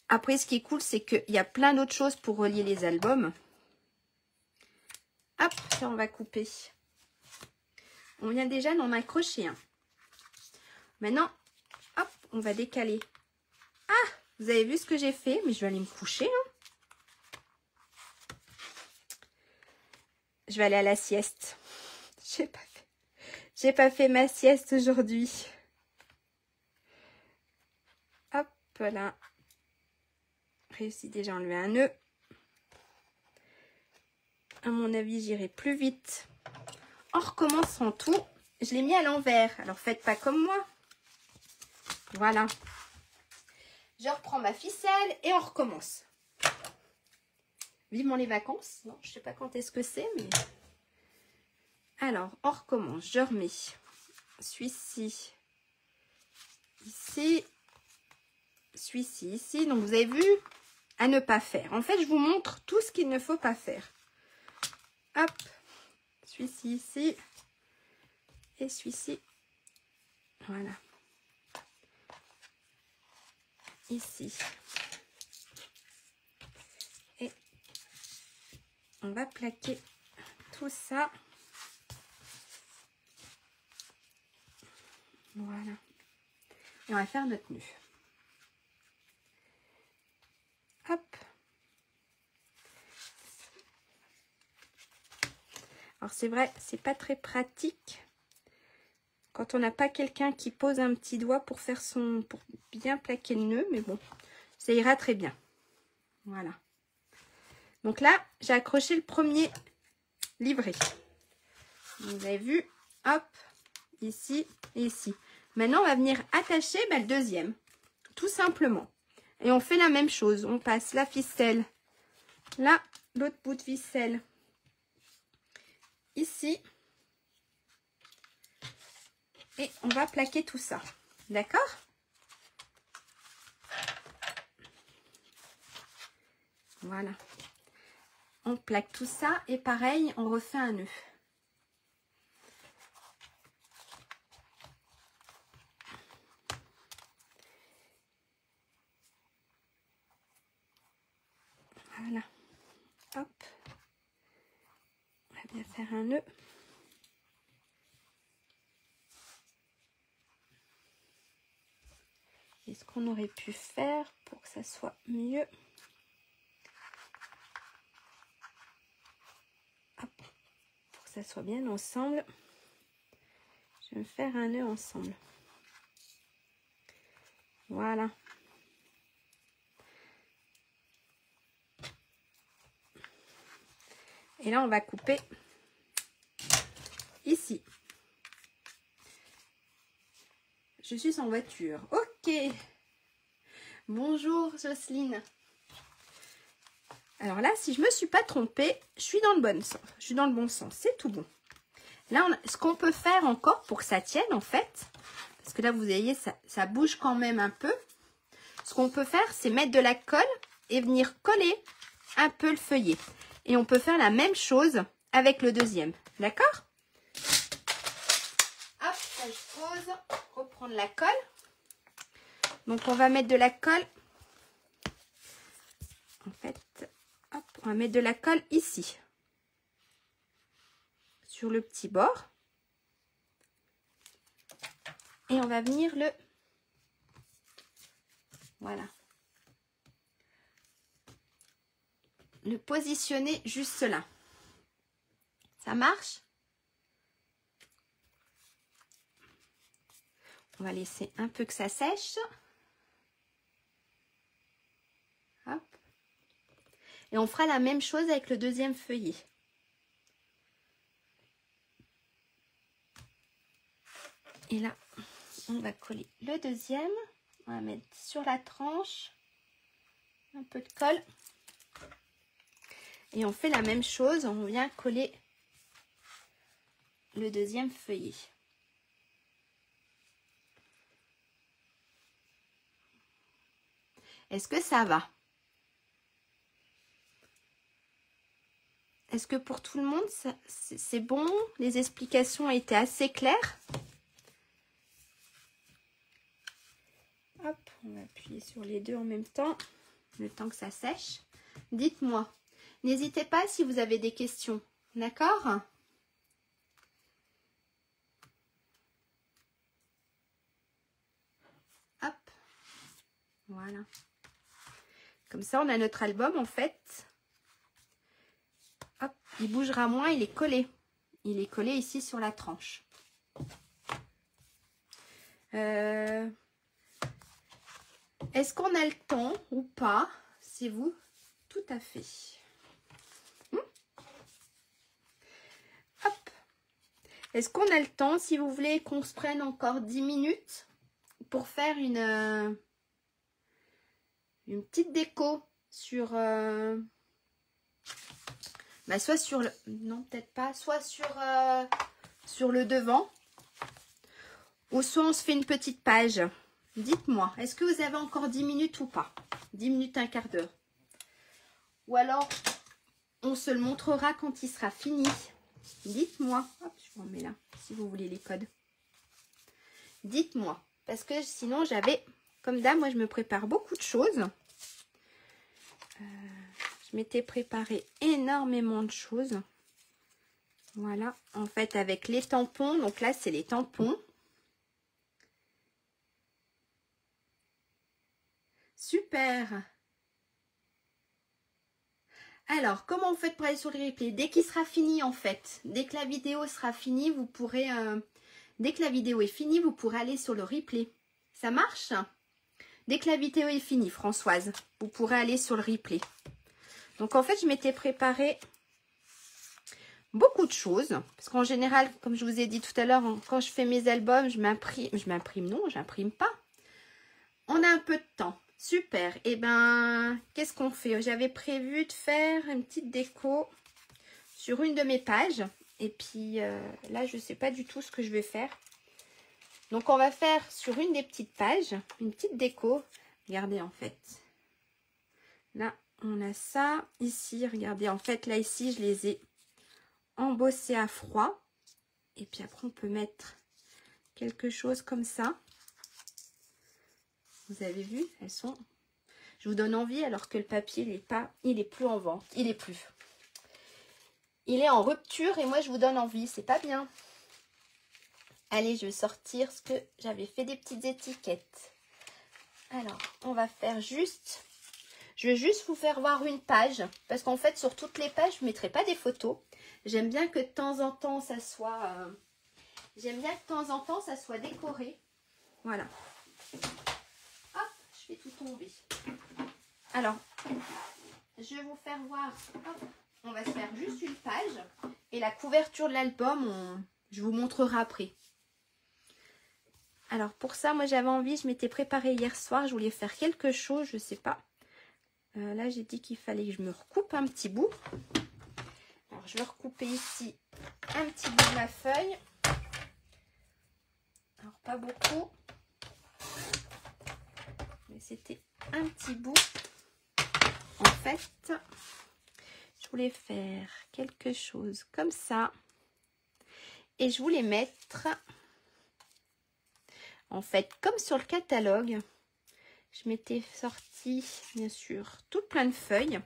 [SPEAKER 1] Après, ce qui est cool, c'est qu'il y a plein d'autres choses pour relier les albums. Hop, ça, on va couper. On vient déjà d'en accrocher un. Maintenant, hop, on va décaler. Ah, vous avez vu ce que j'ai fait? Mais je vais aller me coucher. Hein. Je vais aller à la sieste. J'ai pas fait ma sieste aujourd'hui. Hop là. Réussi déjà à enlever un nœud. À mon avis, j'irai plus vite. En recommençant tout. Je l'ai mis à l'envers. Alors, faites pas comme moi. Voilà. Je reprends ma ficelle et on recommence. Vivement les vacances. Non, je sais pas quand est-ce que c'est, mais... Alors, on recommence. Je remets celui-ci ici. Celui-ci ici. Donc, vous avez vu, à ne pas faire. En fait, je vous montre tout ce qu'il ne faut pas faire. Hop. Celui-ci ici. Et celui-ci. Voilà. Ici. Et on va plaquer tout ça. Voilà. Et on va faire notre nœud. Hop. Alors c'est vrai, c'est pas très pratique quand on n'a pas quelqu'un qui pose un petit doigt pour faire pour bien plaquer le nœud, mais bon, ça ira très bien. Voilà. Donc là, j'ai accroché le premier livret. Vous avez vu, hop, ici et ici. Maintenant, on va venir attacher le deuxième, tout simplement. Et on fait la même chose. On passe la ficelle là, l'autre bout de ficelle ici. Et on va plaquer tout ça. D'accord? Voilà. On plaque tout ça et pareil, on refait un nœud. Voilà. Hop. On va bien faire un nœud. Et ce qu'on aurait pu faire pour que ça soit mieux. Hop. Pour que ça soit bien ensemble. Je vais me faire un nœud ensemble. Voilà. Et là, on va couper ici. Je suis en voiture. Ok. Bonjour Jocelyne. Alors là, si je ne me suis pas trompée, je suis dans le bon sens. Je suis dans le bon sens. C'est tout bon. Là, ce qu'on peut faire encore pour que ça tienne, en fait, parce que là, vous voyez, ça bouge quand même un peu. Ce qu'on peut faire, c'est mettre de la colle et venir coller un peu le feuillet. Et on peut faire la même chose avec le deuxième. D'accord? Hop, ça je pose. Reprendre la colle. Donc, on va mettre de la colle. En fait, hop, on va mettre de la colle ici. Sur le petit bord. Et on va venir le Voilà. Le positionner juste là. Ça marche? On va laisser un peu que ça sèche. Hop. Et on fera la même chose avec le deuxième feuillet. Et là, on va coller le deuxième. On va mettre sur la tranche un peu de colle. Et on fait la même chose. On vient coller le deuxième feuillet. Est-ce que ça va? Est-ce que pour tout le monde, c'est bon? Les explications ont été assez claires? Hop, on va appuyer sur les deux en même temps, le temps que ça sèche. Dites-moi, n'hésitez pas si vous avez des questions, d'accord? Hop, voilà. Comme ça, on a notre album, en fait. Hop, il bougera moins, il est collé. Il est collé ici sur la tranche. Est-ce qu'on a le temps ou pas? C'est vous? Tout à fait. Hop. Est-ce qu'on a le temps, si vous voulez, qu'on se prenne encore 10 minutes pour faire une petite déco sur... soit sur le... Non, peut-être pas. Soit sur le devant. Ou soit on se fait une petite page. Dites-moi, est-ce que vous avez encore 10 minutes ou pas? 10 minutes, un quart d'heure. Ou alors, on se le montrera quand il sera fini. Dites-moi. Hop, je vous en mets là, si vous voulez les codes. Dites-moi. Parce que sinon, j'avais... Comme d'hab, moi, je me prépare beaucoup de choses. Je m'étais préparé énormément de choses. Voilà. En fait, avec les tampons. Donc là, c'est les tampons. Super. Alors, comment vous faites pour aller sur le replay? Dès qu'il sera fini, en fait, dès que la vidéo sera finie, vous pourrez, dès que la vidéo est finie, vous pourrez aller sur le replay. Ça marche? Dès que la vidéo est finie, Françoise, vous pourrez aller sur le replay. Donc, en fait, je m'étais préparé beaucoup de choses. Parce qu'en général, comme je vous ai dit tout à l'heure, quand je fais mes albums, je m'imprime, non, j'imprime pas. On a un peu de temps. Super. Et ben, qu'est-ce qu'on fait? J'avais prévu de faire une petite déco sur une de mes pages. Et puis là, je ne sais pas du tout ce que je vais faire. Donc, on va faire sur une des petites pages, une petite déco. Regardez, en fait. Là, on a ça. Ici, regardez, en fait, là, ici, je les ai embossés à froid. Et puis après, on peut mettre quelque chose comme ça. Vous avez vu, elles sont... Je vous donne envie alors que le papier, il est plus en vente. Il est en rupture et moi, je vous donne envie. C'est pas bien. Allez, je vais sortir ce que j'avais fait des petites étiquettes. Alors, on va faire juste... Je vais juste vous faire voir une page. Parce qu'en fait, sur toutes les pages, je ne mettrai pas des photos. J'aime bien que de temps en temps, ça soit... J'aime bien que de temps en temps, ça soit décoré. Voilà. Je vais tout tomber. Alors, je vais vous faire voir. Hop, on va se faire juste une page. Et la couverture de l'album, je vous montrerai après. Alors, pour ça, moi, j'avais envie, je m'étais préparée hier soir. Je voulais faire quelque chose, je ne sais pas. Là, j'ai dit qu'il fallait que je me recoupe un petit bout. Alors, je vais recouper ici un petit bout de ma feuille. Alors, pas beaucoup. Mais c'était un petit bout. En fait, je voulais faire quelque chose comme ça. Et je voulais mettre, en fait, comme sur le catalogue, je m'étais sorti, bien sûr, tout plein de feuilles.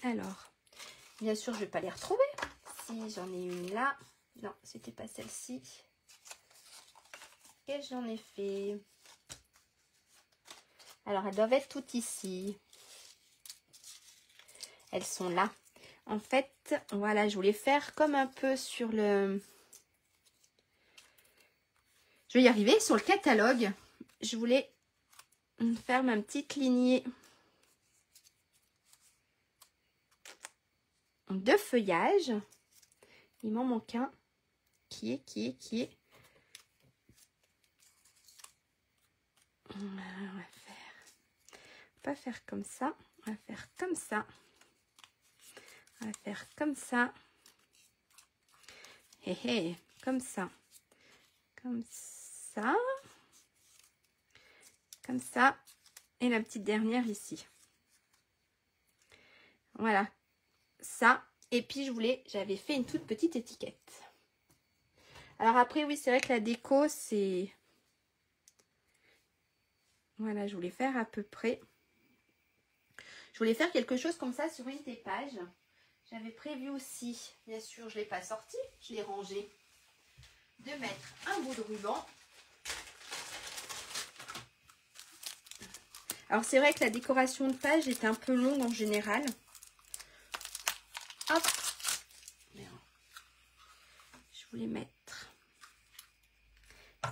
[SPEAKER 1] Alors, bien sûr, je ne vais pas les retrouver. Si, j'en ai une là. Non, c'était pas celle-ci. Qu'est-ce que j'en ai fait? Alors, elles doivent être toutes ici. Elles sont là. En fait, voilà, je voulais faire comme un peu sur le... Je vais y arriver. Sur le catalogue, je voulais faire ma petite lignée de feuillage. Il m'en manque un. Qui est. On va pas faire comme ça. On va faire comme ça. On va faire comme ça. Hé, comme ça. Comme ça. Comme ça. Et la petite dernière ici. Voilà. Ça. Et puis j'avais fait une toute petite étiquette. Alors après, oui, c'est vrai que la déco, c'est... Voilà, je voulais faire à peu près... Je voulais faire quelque chose comme ça sur une des pages. J'avais prévu aussi, bien sûr, je ne l'ai pas sorti, je l'ai rangé, de mettre un bout de ruban. Alors c'est vrai que la décoration de page est un peu longue en général. Hop. Je voulais mettre,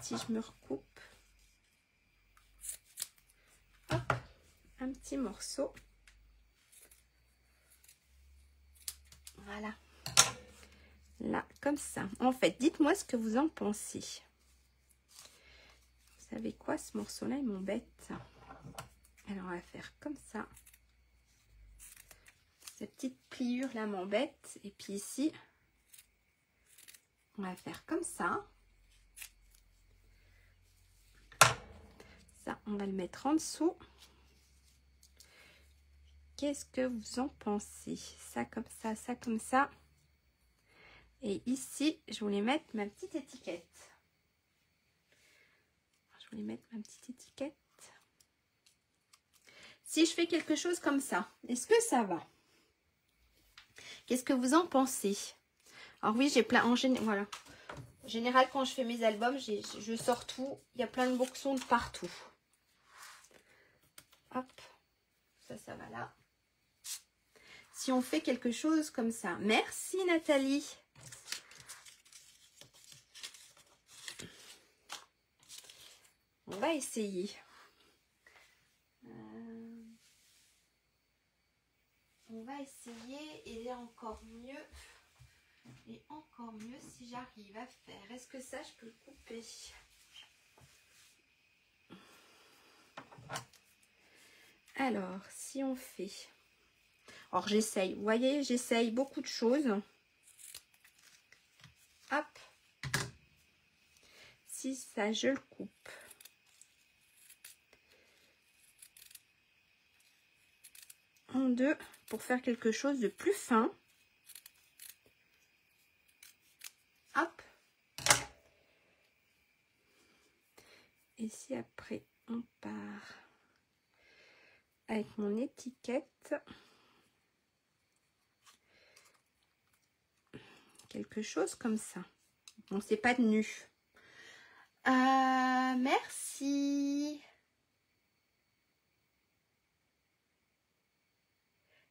[SPEAKER 1] si je me recoupe, hop, un petit morceau. Voilà. Là, comme ça. En fait, dites-moi ce que vous en pensez. Vous savez quoi, ce morceau-là, il m'embête. Alors, on va faire comme ça. Cette petite pliure-là m'embête. Et puis ici, on va faire comme ça. Ça, on va le mettre en dessous. Qu'est-ce que vous en pensez? Ça comme ça, ça comme ça. Et ici, je voulais mettre ma petite étiquette. Je voulais mettre ma petite étiquette. Si je fais quelque chose comme ça, est-ce que ça va? Qu'est-ce que vous en pensez? Alors oui, j'ai plein... Voilà. En général, quand je fais mes albums, je sors tout. Il y a plein de boxons de partout. Hop. Ça va là. Si on fait quelque chose comme ça. Merci Nathalie. On va essayer. On va essayer et encore mieux. Et encore mieux si j'arrive à faire. Est-ce que ça, je peux le couper? Alors, si on fait... Alors, j'essaye. Vous voyez, j'essaye beaucoup de choses. Hop. Si ça, je le coupe. En deux pour faire quelque chose de plus fin. Hop. Et si après, on part avec mon étiquette. Quelque chose comme ça. Bon, c'est pas de nu. Merci.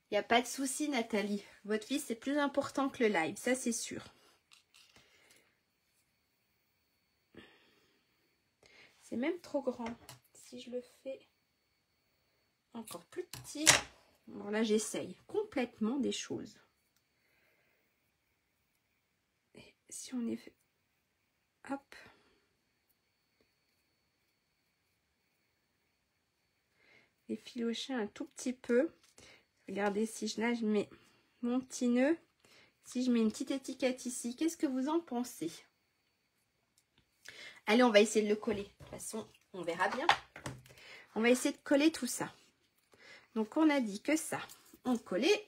[SPEAKER 1] Il n'y a pas de souci, Nathalie. Votre vie, c'est plus important que le live. Ça, c'est sûr. C'est même trop grand. Si je le fais encore plus petit. Bon, là, j'essaye complètement des choses. Et si on est... Hop. Et filocher un tout petit peu. Regardez, si là, je mets mon petit nœud. Si je mets une petite étiquette ici, qu'est-ce que vous en pensez? Allez, on va essayer de le coller. De toute façon, on verra bien. On va essayer de coller tout ça. Donc, on a dit que ça, on collait.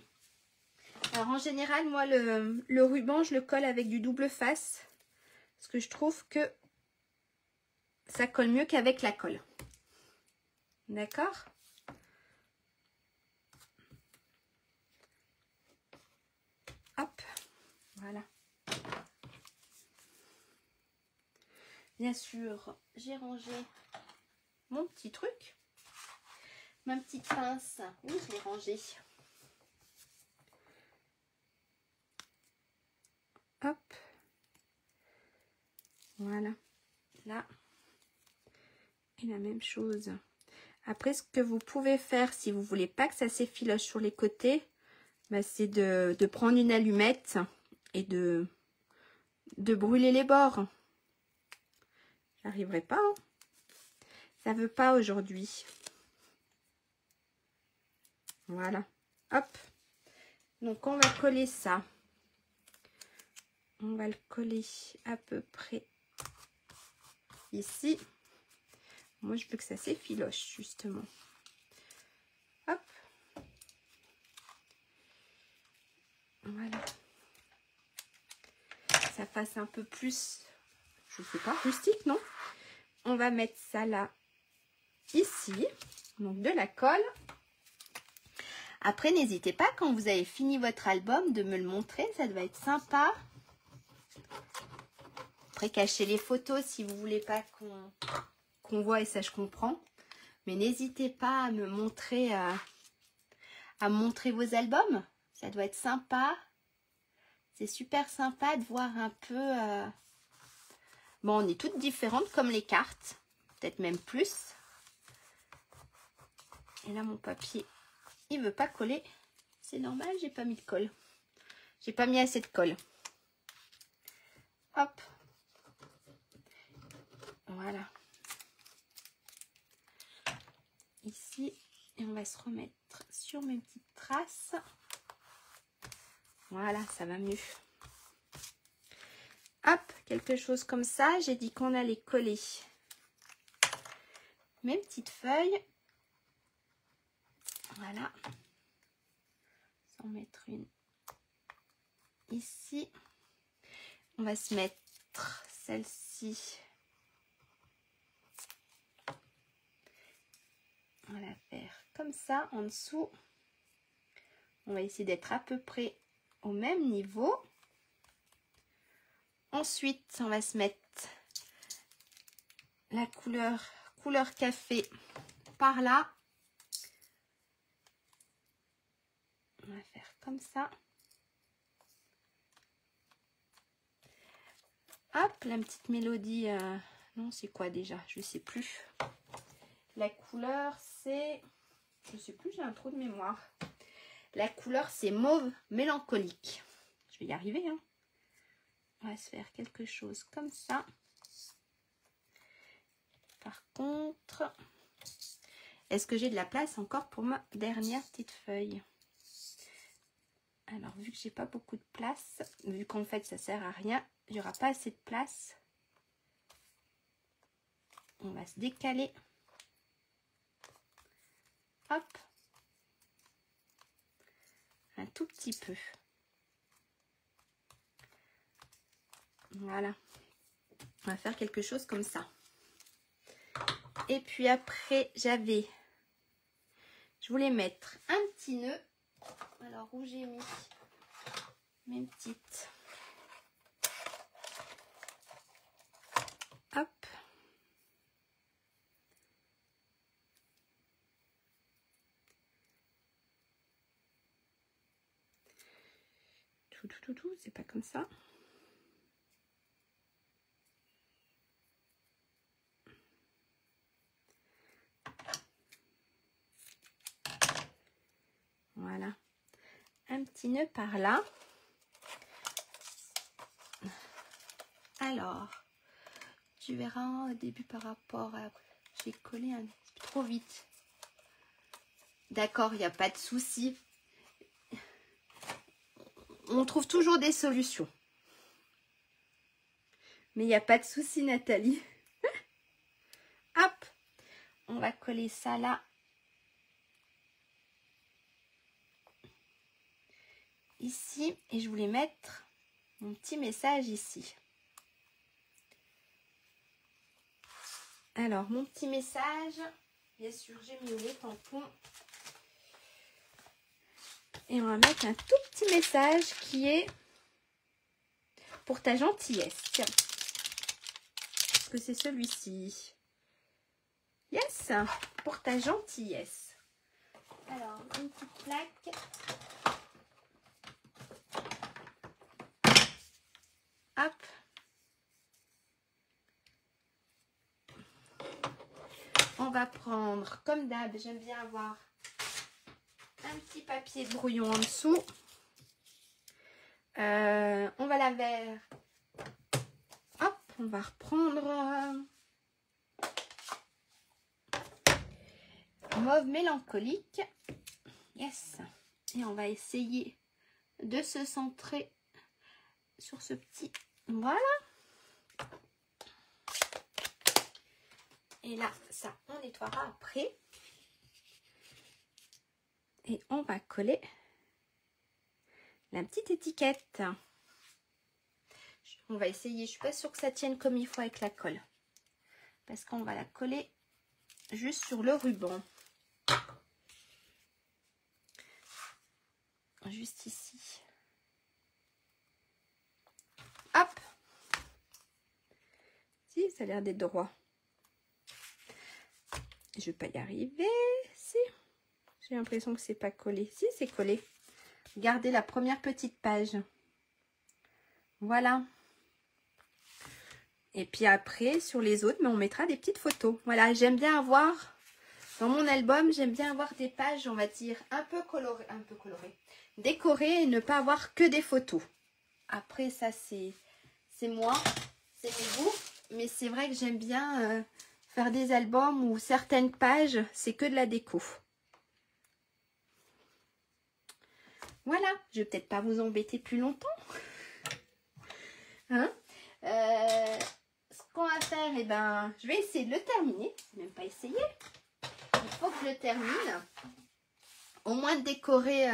[SPEAKER 1] Alors, en général, moi, le ruban, je le colle avec du double face. Parce que je trouve que ça colle mieux qu'avec la colle. D'accord? Hop, voilà. Bien sûr, j'ai rangé mon petit truc. Ma petite pince. Oui, je l'ai rangée. Hop. Voilà. Là. Et la même chose. Après, ce que vous pouvez faire, si vous voulez pas que ça s'effiloche sur les côtés, bah, c'est de prendre une allumette et de brûler les bords. J'arriverai pas. Hein. Ça veut pas aujourd'hui. Voilà. Hop. Donc, on va coller ça. On va le coller à peu près ici. Moi, je veux que ça s'effiloche, justement. Hop. Voilà. Ça fasse un peu plus, je sais pas, rustique, non? On va mettre ça là, ici. Donc, de la colle. Après, n'hésitez pas, quand vous avez fini votre album, de me le montrer. Ça doit être sympa. Après, cachez les photos si vous voulez pas qu'on voit, et ça, je comprends. Mais n'hésitez pas à me montrer, à montrer vos albums. Ça doit être sympa. C'est super sympa de voir un peu... Bon, on est toutes différentes comme les cartes. Peut-être même plus. Et là, mon papier, il veut pas coller. C'est normal, j'ai pas mis de colle. J'ai pas mis assez de colle. Hop. Voilà. Ici. Et on va se remettre sur mes petites traces. Voilà, ça va mieux. Hop, quelque chose comme ça. J'ai dit qu'on allait coller mes petites feuilles. Voilà. Sans mettre une ici. On va se mettre celle-ci. On va la faire comme ça en dessous. On va essayer d'être à peu près au même niveau. Ensuite, on va se mettre la couleur café par là. On va faire comme ça. Hop, la petite mélodie. Non, c'est quoi déjà? Je sais plus. La couleur, c'est... Je sais plus, j'ai un trou de mémoire. La couleur, c'est mauve mélancolique. Je vais y arriver, hein. On va se faire quelque chose comme ça. Par contre, est-ce que j'ai de la place encore pour ma dernière petite feuille? Alors, vu que j'ai pas beaucoup de place, vu qu'en fait, ça sert à rien, il n'y aura pas assez de place. On va se décaler. Hop. Un tout petit peu. Voilà. On va faire quelque chose comme ça. Et puis après, je voulais mettre un petit nœud. Alors, où j'ai mis mes petites. Hop. Tout, c'est pas comme ça. Voilà. Un petit nœud par là. Alors, tu verras au début par rapport à... J'ai collé un petit peu trop vite. D'accord, il n'y a pas de souci. On trouve toujours des solutions. Mais il n'y a pas de souci, Nathalie. Hop, on va coller ça là. Ici, et je voulais mettre mon petit message ici. Alors, mon petit message, bien sûr, j'ai mis les tampons. Et on va mettre un tout petit message qui est pour ta gentillesse. Tiens. Est-ce que c'est celui-ci? Yes, pour ta gentillesse. Alors, une petite plaque. Hop. On va prendre, comme d'hab, j'aime bien avoir un petit papier de brouillon en dessous. On va la faire. Hop, on va reprendre mauve mélancolique. Yes. Et on va essayer de se centrer sur ce petit. Voilà. Et là, ça, on nettoiera après. Et on va coller la petite étiquette. On va essayer. Je suis pas sûre que ça tienne comme il faut avec la colle. Parce qu'on va la coller juste sur le ruban. Juste ici. Hop. Si, ça a l'air d'être droit. Je vais pas y arriver. Si. J'ai l'impression que c'est pas collé. Si, c'est collé. Regardez la première petite page. Voilà. Et puis après, sur les autres, mais on mettra des petites photos. Voilà, j'aime bien avoir, dans mon album, j'aime bien avoir des pages, on va dire, un peu colorées, décorées et ne pas avoir que des photos. Après, ça, c'est moi, c'est mes goûts. Mais c'est vrai que j'aime bien faire des albums où certaines pages, c'est que de la déco. Voilà, je vais peut-être pas vous embêter plus longtemps. Hein, ce qu'on va faire, eh ben, je vais essayer de le terminer. Même pas essayer. Il faut que je le termine. Au moins de décorer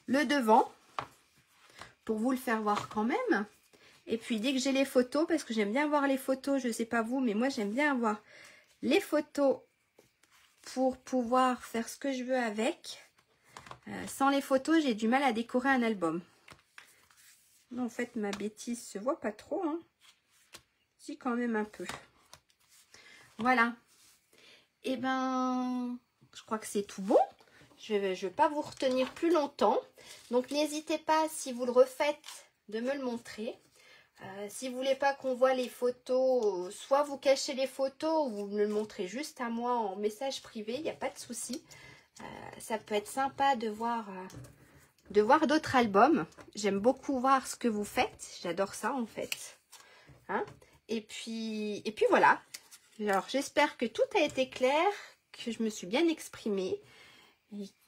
[SPEAKER 1] le devant. Pour vous le faire voir quand même. Et puis dès que j'ai les photos, parce que j'aime bien voir les photos, je sais pas vous, mais moi j'aime bien avoir les photos pour pouvoir faire ce que je veux avec. Sans les photos, j'ai du mal à décorer un album. En fait, ma bêtise se voit pas trop. Hein. Si, quand même un peu. Voilà. Et ben, je crois que c'est tout bon. Je vais pas vous retenir plus longtemps. Donc, n'hésitez pas, si vous le refaites, de me le montrer. Si vous voulez pas qu'on voit les photos, soit vous cachez les photos ou vous me le montrez juste à moi en message privé. Il n'y a pas de souci. Ça peut être sympa de voir d'autres albums. J'aime beaucoup voir ce que vous faites. J'adore ça en fait. Hein, et puis voilà. Alors j'espère que tout a été clair, que je me suis bien exprimée.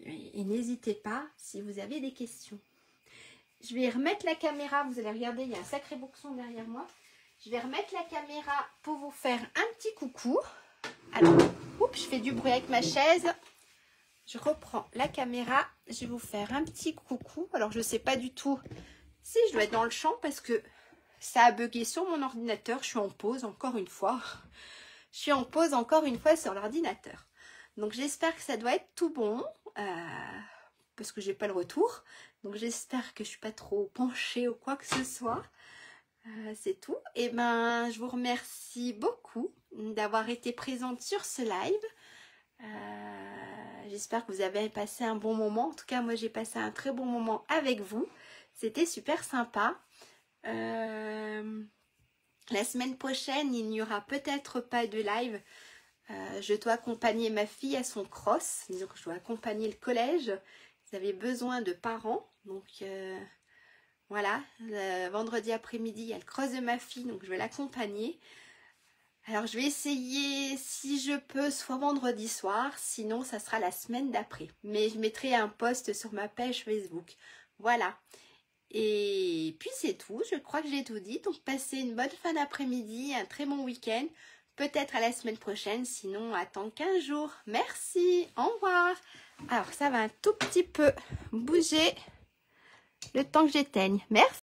[SPEAKER 1] Et n'hésitez pas si vous avez des questions. Je vais remettre la caméra. Vous allez regarder, il y a un sacré boxon derrière moi. Je vais remettre la caméra pour vous faire un petit coucou. Alors, oups, je fais du bruit avec ma chaise. Je reprends la caméra, je vais vous faire un petit coucou. Alors, je ne sais pas du tout si je dois être dans le champ parce que ça a bugué sur mon ordinateur. Je suis en pause encore une fois. Je suis en pause encore une fois sur l'ordinateur. Donc, j'espère que ça doit être tout bon parce que je n'ai pas le retour. Donc, j'espère que je ne suis pas trop penchée ou quoi que ce soit. C'est tout. Et ben, je vous remercie beaucoup d'avoir été présente sur ce live. J'espère que vous avez passé un bon moment. En tout cas, moi, j'ai passé un très bon moment avec vous. C'était super sympa. La semaine prochaine, il n'y aura peut-être pas de live. Je dois accompagner ma fille à son cross. Donc, je dois accompagner le collège. Ils avaient besoin de parents. Donc, voilà. Vendredi après-midi, il y a le cross de ma fille. Donc, je vais l'accompagner. Alors, je vais essayer, si je peux, soit vendredi soir, sinon, ça sera la semaine d'après. Mais je mettrai un post sur ma page Facebook. Voilà. Et puis, c'est tout. Je crois que j'ai tout dit. Donc, passez une bonne fin d'après-midi, un très bon week-end. Peut-être à la semaine prochaine, sinon, attends 15 jours. Merci. Au revoir. Alors, ça va un tout petit peu bouger le temps que j'éteigne. Merci.